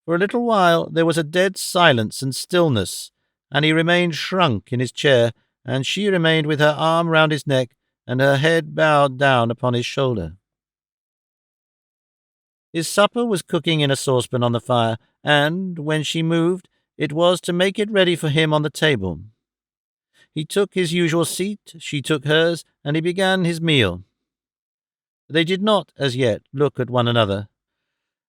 For a little while there was a dead silence and stillness, and he remained shrunk in his chair, and she remained with her arm round his neck, and her head bowed down upon his shoulder. His supper was cooking in a saucepan on the fire, and, when she moved, it was to make it ready for him on the table. He took his usual seat, she took hers, and he began his meal. They did not, as yet, look at one another.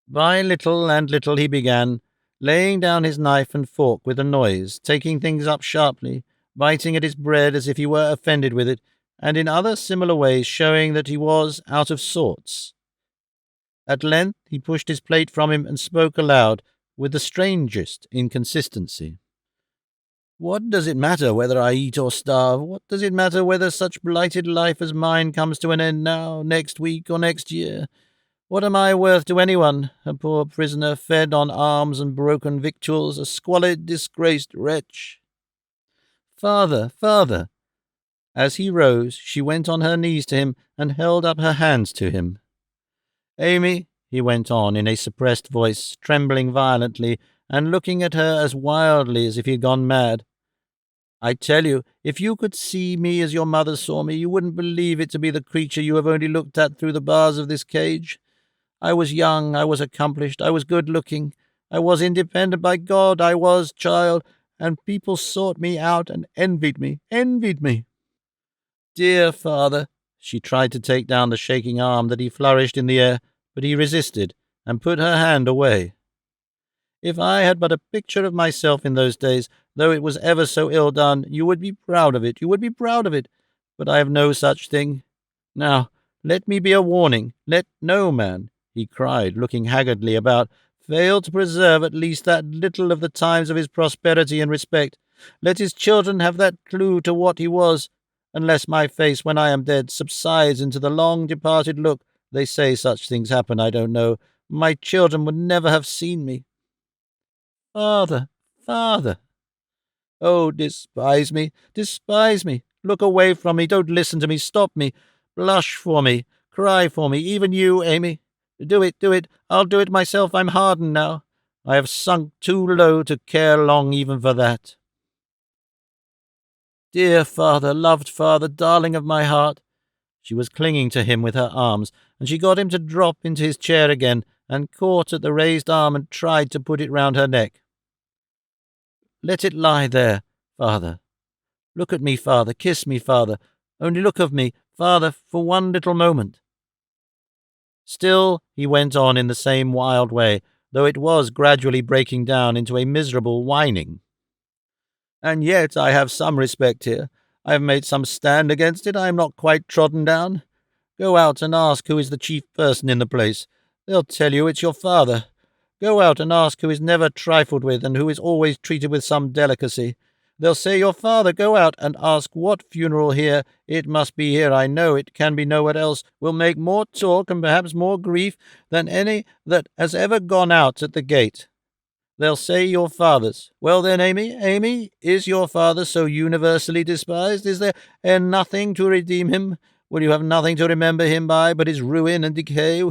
By little and little he began, laying down his knife and fork with a noise, taking things up sharply, biting at his bread as if he were offended with it, and in other similar ways showing that he was out of sorts. At length he pushed his plate from him and spoke aloud, with the strangest inconsistency. What does it matter whether I eat or starve? What does it matter whether such blighted life as mine comes to an end now, next week, or next year? What am I worth to anyone, a poor prisoner fed on alms and broken victuals, a squalid, disgraced wretch? Father, father! As he rose, she went on her knees to him and held up her hands to him. Amy, he went on in a suppressed voice, trembling violently, and looking at her as wildly as if he had gone mad, I tell you, if you could see me as your mother saw me, you wouldn't believe it to be the creature you have only looked at through the bars of this cage. I was young, I was accomplished, I was good-looking, I was independent, by God, I was, child, and people sought me out and envied me. Dear father, she tried to take down the shaking arm that he flourished in the air, but he resisted, and put her hand away. If I had but a picture of myself in those days, though it was ever so ill done, you would be proud of it, but I have no such thing. Now, let me be a warning. Let no man, he cried, looking haggardly about, fail to preserve at least that little of the times of his prosperity and respect. Let his children have that clue to what he was, unless my face, when I am dead, subsides into the long-departed look. They say such things happen, I don't know. My children would never have seen me. Father, father! Oh, despise me, look away from me, don't listen to me, stop me, blush for me, cry for me, even you, Amy. Do it, I'll do it myself, I'm hardened now. I have sunk too low to care long even for that. Dear father, loved father, darling of my heart. She was clinging to him with her arms, and she got him to drop into his chair again, and caught at the raised arm and tried to put it round her neck. Let it lie there, father. Look at me, father. Kiss me, father. Only look of me, father, for one little moment." Still he went on in the same wild way, though it was gradually breaking down into a miserable whining. "And yet I have some respect here. I have made some stand against it. I am not quite trodden down. Go out and ask who is the chief person in the place. They'll tell you it's your father. Go out and ask who is never trifled with and who is always treated with some delicacy. They'll say your father. Go out and ask what funeral here, it must be here, I know, it can be nowhere else, will make more talk and perhaps more grief than any that has ever gone out at the gate. They'll say your father's. Well then, Amy, is your father so universally despised? Is there nothing to redeem him? Will you have nothing to remember him by but his ruin and decay?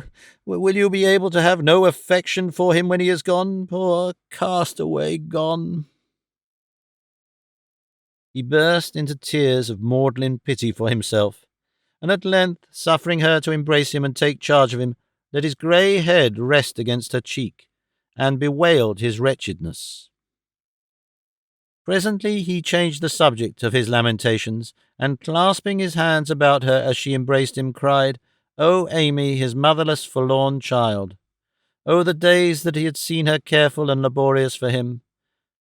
Will you be able to have no affection for him when he is gone? Poor castaway gone." He burst into tears of maudlin pity for himself, and at length, suffering her to embrace him and take charge of him, let his grey head rest against her cheek, and bewailed his wretchedness. Presently he changed the subject of his lamentations, and clasping his hands about her as she embraced him, cried, "Oh, Amy, his motherless, forlorn child! Oh, the days that he had seen her careful and laborious for him!"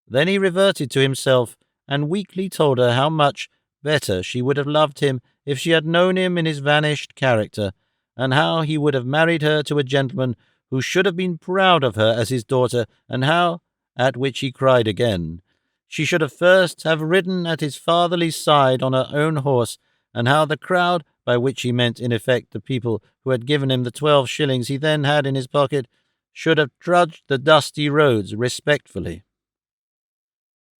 Then he reverted to himself, and weakly told her how much better she would have loved him if she had known him in his vanished character, and how he would have married her to a gentleman who should have been proud of her as his daughter, and how, at which he cried again, she should have first have ridden at his fatherly side on her own horse, and how the crowd, by which he meant in effect the people who had given him the 12 shillings he then had in his pocket, should have trudged the dusty roads respectfully.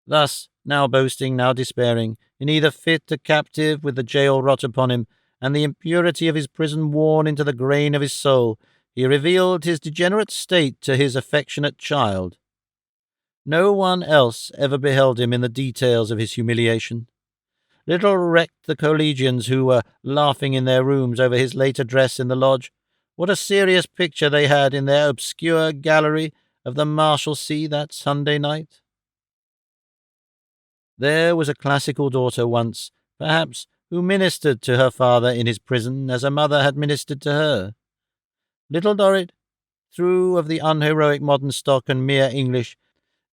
Thus, now boasting, now despairing, in either fit or captive, with the jail rot upon him, and the impurity of his prison worn into the grain of his soul, he revealed his degenerate state to his affectionate child. No one else ever beheld him in the details of his humiliation. Little recked the collegians who were laughing in their rooms over his late address in the lodge, what a serious picture they had in their obscure gallery of the Marshalsea that Sunday night. There was a classical daughter once, perhaps, who ministered to her father in his prison as a mother had ministered to her. Little Dorrit, through of the unheroic modern stock and mere English,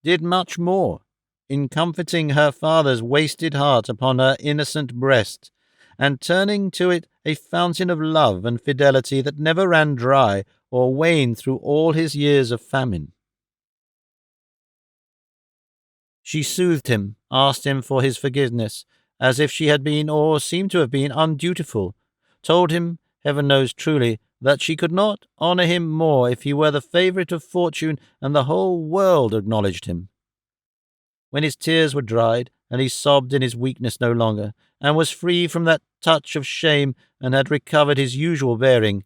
did much more, in comforting her father's wasted heart upon her innocent breast, and turning to it a fountain of love and fidelity that never ran dry or waned through all his years of famine. She soothed him, asked him for his forgiveness, as if she had been, or seemed to have been, undutiful, told him, heaven knows truly, that she could not honour him more if he were the favourite of fortune and the whole world acknowledged him. When his tears were dried, and he sobbed in his weakness no longer, and was free from that touch of shame and had recovered his usual bearing,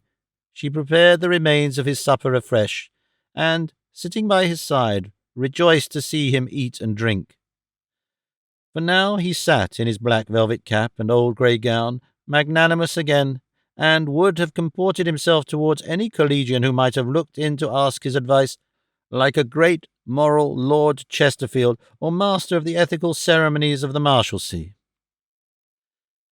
she prepared the remains of his supper afresh, and, sitting by his side, rejoiced to see him eat and drink. For now he sat in his black velvet cap and old grey gown, magnanimous again, and would have comported himself towards any collegian who might have looked in to ask his advice, like a great moral Lord Chesterfield or master of the ethical ceremonies of the Marshalsea.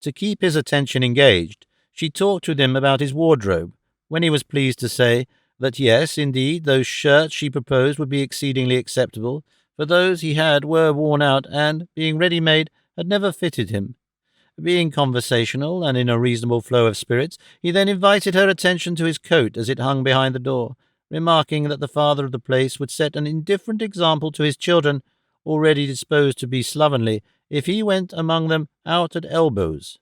To keep his attention engaged, she talked with him about his wardrobe, when he was pleased to say that yes, indeed, those shirts she proposed would be exceedingly acceptable, for those he had were worn out and, being ready-made, had never fitted him. Being conversational and in a reasonable flow of spirits, he then invited her attention to his coat as it hung behind the door, remarking that the father of the place would set an indifferent example to his children, already disposed to be slovenly, if he went among them out at elbows.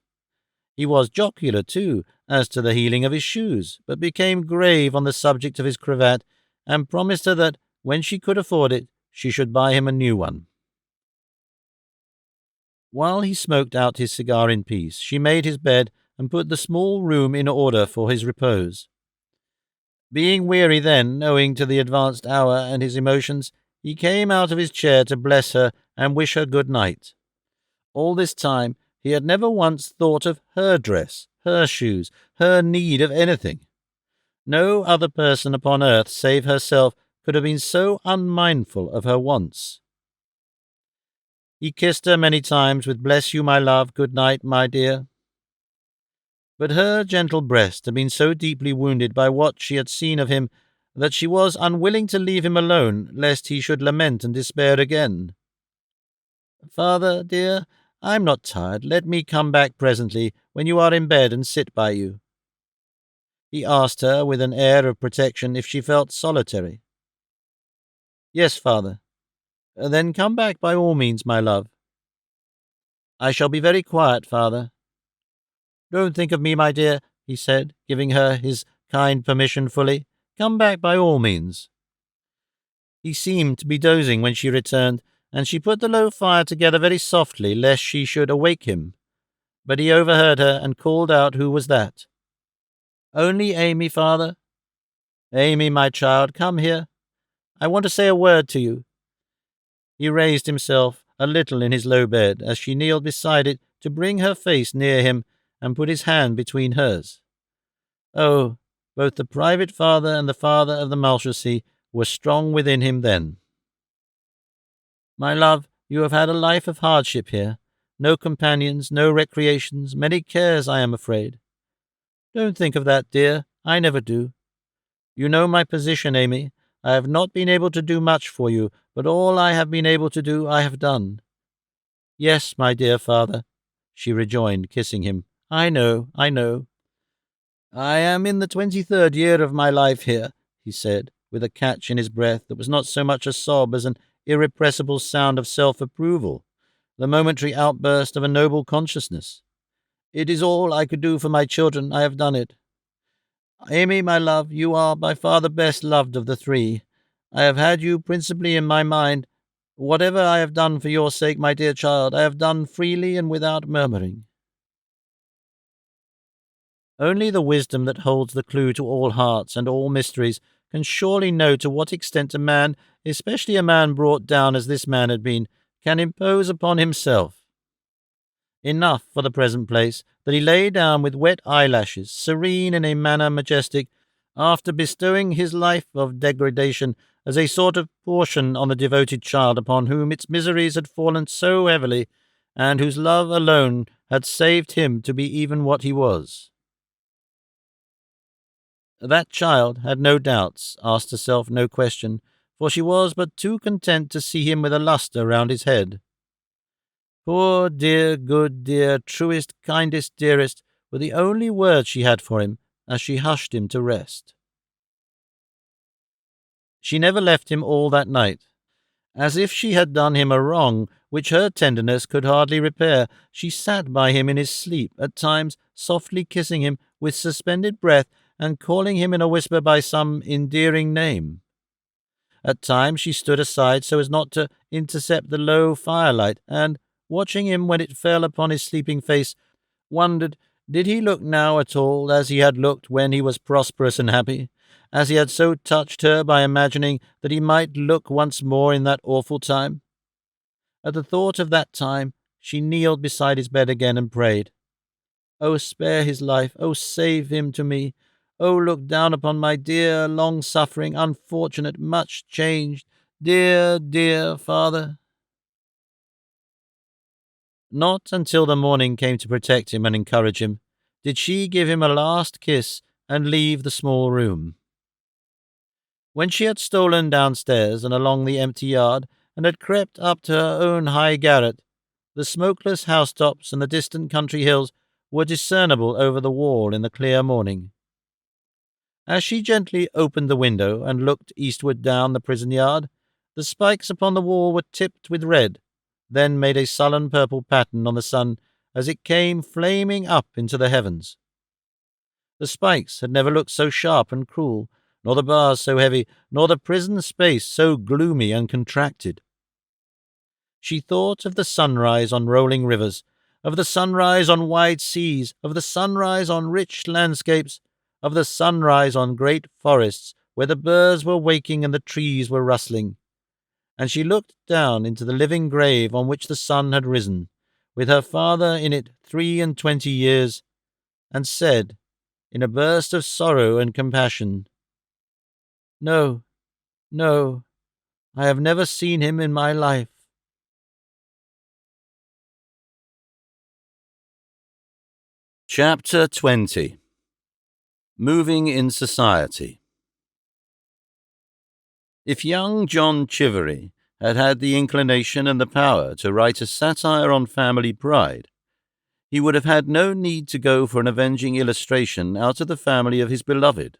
He was jocular, too, as to the heeling of his shoes, but became grave on the subject of his cravat, and promised her that, when she could afford it, she should buy him a new one. While he smoked out his cigar in peace, she made his bed and put the small room in order for his repose. Being weary then, owing to the advanced hour and his emotions, he came out of his chair to bless her and wish her good night. All this time he had never once thought of her dress, her shoes, her need of anything. No other person upon earth save herself could have been so unmindful of her wants. He kissed her many times with "Bless you, my love, good night, my dear." But her gentle breast had been so deeply wounded by what she had seen of him that she was unwilling to leave him alone, lest he should lament and despair again. "Father, dear, I am not tired. Let me come back presently, when you are in bed, and sit by you." He asked her, with an air of protection, if she felt solitary. "Yes, father." "Then come back by all means, my love." "I shall be very quiet, father." "Don't think of me, my dear," he said, giving her his kind permission fully. "Come back by all means." He seemed to be dozing when she returned, and she put the low fire together very softly, lest she should awake him. But he overheard her, and called out who was that. "Only Amy, father." "Amy, my child, come here. I want to say a word to you." He raised himself a little in his low bed as she kneeled beside it to bring her face near him and put his hand between hers. Oh, both the private father and the father of the Marshalsea were strong within him then. "My love, you have had a life of hardship here. No companions, no recreations, many cares, I am afraid." "Don't think of that, dear. I never do. You know my position, Amy. I have not been able to do much for you, but all I have been able to do I have done." "Yes, my dear father," she rejoined, kissing him. I know. "I am in the 23rd year of my life here," he said, with a catch in his breath that was not so much a sob as an irrepressible sound of self-approval, the momentary outburst of a noble consciousness. "It is all I could do for my children. I have done it. Amy, my love, you are by far the best loved of the three. I have had you principally in my mind. Whatever I have done for your sake, my dear child, I have done freely and without murmuring." Only the wisdom that holds the clue to all hearts and all mysteries can surely know to what extent a man, especially a man brought down as this man had been, can impose upon himself. Enough for the present place that he lay down with wet eyelashes, serene in a manner majestic, after bestowing his life of degradation as a sort of portion on the devoted child upon whom its miseries had fallen so heavily, and whose love alone had saved him to be even what he was. That child had no doubts, asked herself no question, for she was but too content to see him with a lustre round his head. Poor dear, good dear, truest, kindest, dearest, were the only words she had for him as she hushed him to rest. She never left him all that night. As if she had done him a wrong which her tenderness could hardly repair, she sat by him in his sleep, at times softly kissing him with suspended breath and calling him in a whisper by some endearing name. At times she stood aside so as not to intercept the low firelight, and, watching him when it fell upon his sleeping face, wondered, did he look now at all as he had looked when he was prosperous and happy, as he had so touched her by imagining that he might look once more in that awful time? At the thought of that time, she kneeled beside his bed again and prayed, "Oh, spare his life! Oh, save him to me! Oh, look down upon my dear, long-suffering, unfortunate, much changed, dear, dear father!" Not until the morning came to protect him and encourage him did she give him a last kiss and leave the small room. When she had stolen downstairs and along the empty yard, and had crept up to her own high garret, the smokeless housetops and the distant country hills were discernible over the wall in the clear morning. As she gently opened the window and looked eastward down the prison yard, the spikes upon the wall were tipped with red, then made a sullen purple pattern on the sun as it came flaming up into the heavens. The spikes had never looked so sharp and cruel, nor the bars so heavy, nor the prison space so gloomy and contracted. She thought of the sunrise on rolling rivers, of the sunrise on wide seas, of the sunrise on rich landscapes, of the sunrise on great forests where the birds were waking and the trees were rustling. And she looked down into the living grave on which the sun had risen, with her father in it 23 years, and said, in a burst of sorrow and compassion, "No, no, I have never seen him in my life." Chapter 20. Moving in Society. If young John Chivery had had the inclination and the power to write a satire on family pride, he would have had no need to go for an avenging illustration out of the family of his beloved.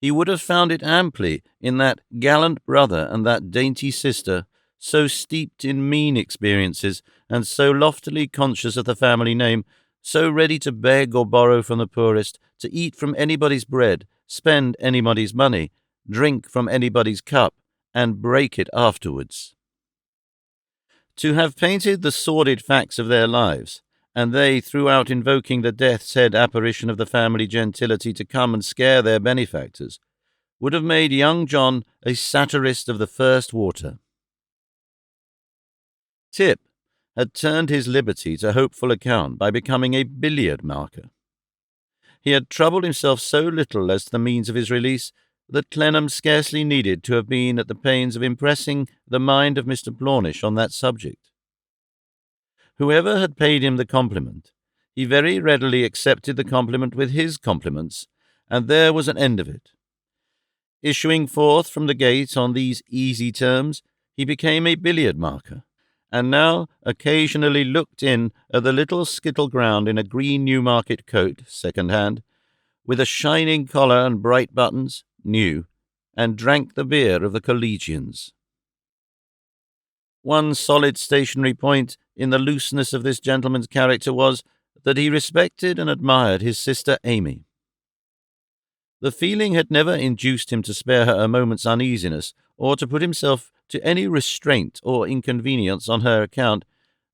He would have found it amply in that gallant brother and that dainty sister, so steeped in mean experiences and so loftily conscious of the family name, so ready to beg or borrow from the poorest, to eat from anybody's bread, spend anybody's money, drink from anybody's cup, and break it afterwards. To have painted the sordid facts of their lives, and they throughout invoking the death's head apparition of the family gentility to come and scare their benefactors, would have made young John a satirist of the first water. Tip had turned his liberty to hopeful account by becoming a billiard marker. He had troubled himself so little as to the means of his release that Clennam scarcely needed to have been at the pains of impressing the mind of Mr. Plornish on that subject. Whoever had paid him the compliment, he very readily accepted the compliment with his compliments, and there was an end of it. Issuing forth from the gate on these easy terms, he became a billiard marker, and now occasionally looked in at the little skittle ground in a green Newmarket coat, second-hand, with a shining collar and bright buttons, new, and drank the beer of the collegians. One solid stationary point in the looseness of this gentleman's character was that he respected and admired his sister Amy. The feeling had never induced him to spare her a moment's uneasiness, or to put himself to any restraint or inconvenience on her account,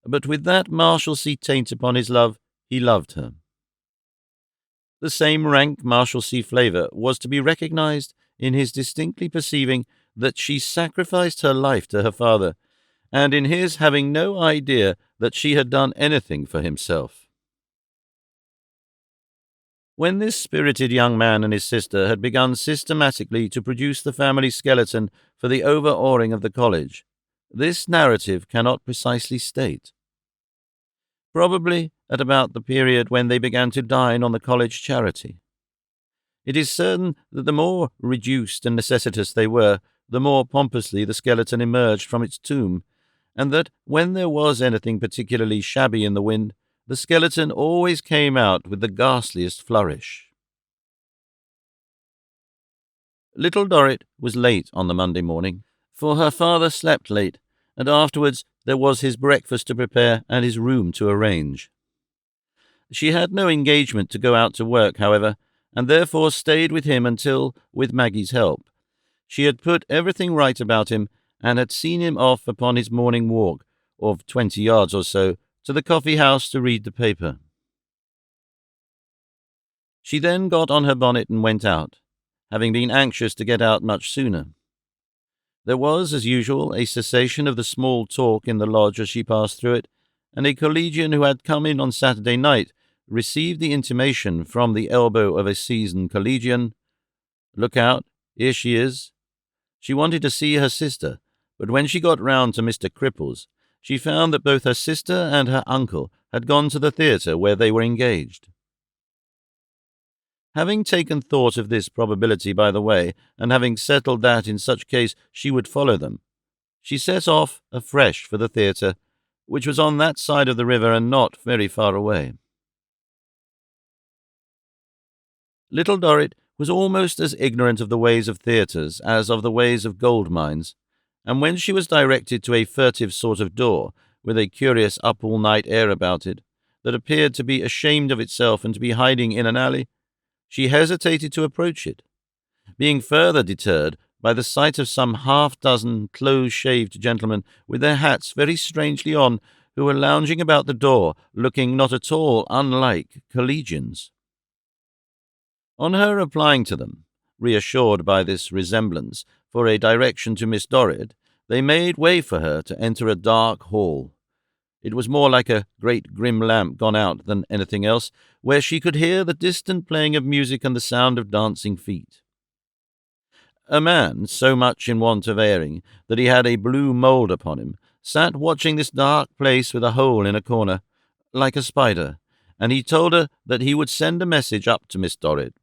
but with that Marshalsea taint upon his love, he loved her. The same rank Marshalsea flavour was to be recognized in his distinctly perceiving that she sacrificed her life to her father, and in his having no idea that she had done anything for himself. When this spirited young man and his sister had begun systematically to produce the family skeleton for the over-awing of the college, this narrative cannot precisely state. Probably at about the period when they began to dine on the college charity. It is certain that the more reduced and necessitous they were, the more pompously the skeleton emerged from its tomb, and that when there was anything particularly shabby in the wind, the skeleton always came out with the ghastliest flourish. Little Dorrit was late on the Monday morning, for her father slept late, and afterwards there was his breakfast to prepare and his room to arrange. She had no engagement to go out to work, however, and therefore stayed with him until, with Maggie's help, she had put everything right about him and had seen him off upon his morning walk, of 20 yards or so, to the coffee-house to read the paper. She then got on her bonnet and went out, having been anxious to get out much sooner. There was, as usual, a cessation of the small talk in the lodge as she passed through it, and a collegian who had come in on Saturday night received the intimation from the elbow of a seasoned collegian, "Look out, here she is." She wanted to see her sister, but when she got round to Mr. Cripple's, she found that both her sister and her uncle had gone to the theatre where they were engaged. Having taken thought of this probability by the way, and having settled that in such case she would follow them, she set off afresh for the theatre, which was on that side of the river and not very far away. Little Dorrit was almost as ignorant of the ways of theatres as of the ways of gold mines, and when she was directed to a furtive sort of door, with a curious up-all-night air about it, that appeared to be ashamed of itself and to be hiding in an alley, she hesitated to approach it, being further deterred by the sight of some half-dozen close-shaved gentlemen with their hats very strangely on, who were lounging about the door, looking not at all unlike collegians. On her applying to them, reassured by this resemblance, for a direction to Miss Dorrit, they made way for her to enter a dark hall. It was more like a great grim lamp gone out than anything else, where she could hear the distant playing of music and the sound of dancing feet. A man, so much in want of airing that he had a blue mould upon him, sat watching this dark place with a hole in a corner, like a spider, and he told her that he would send a message up to Miss Dorrit.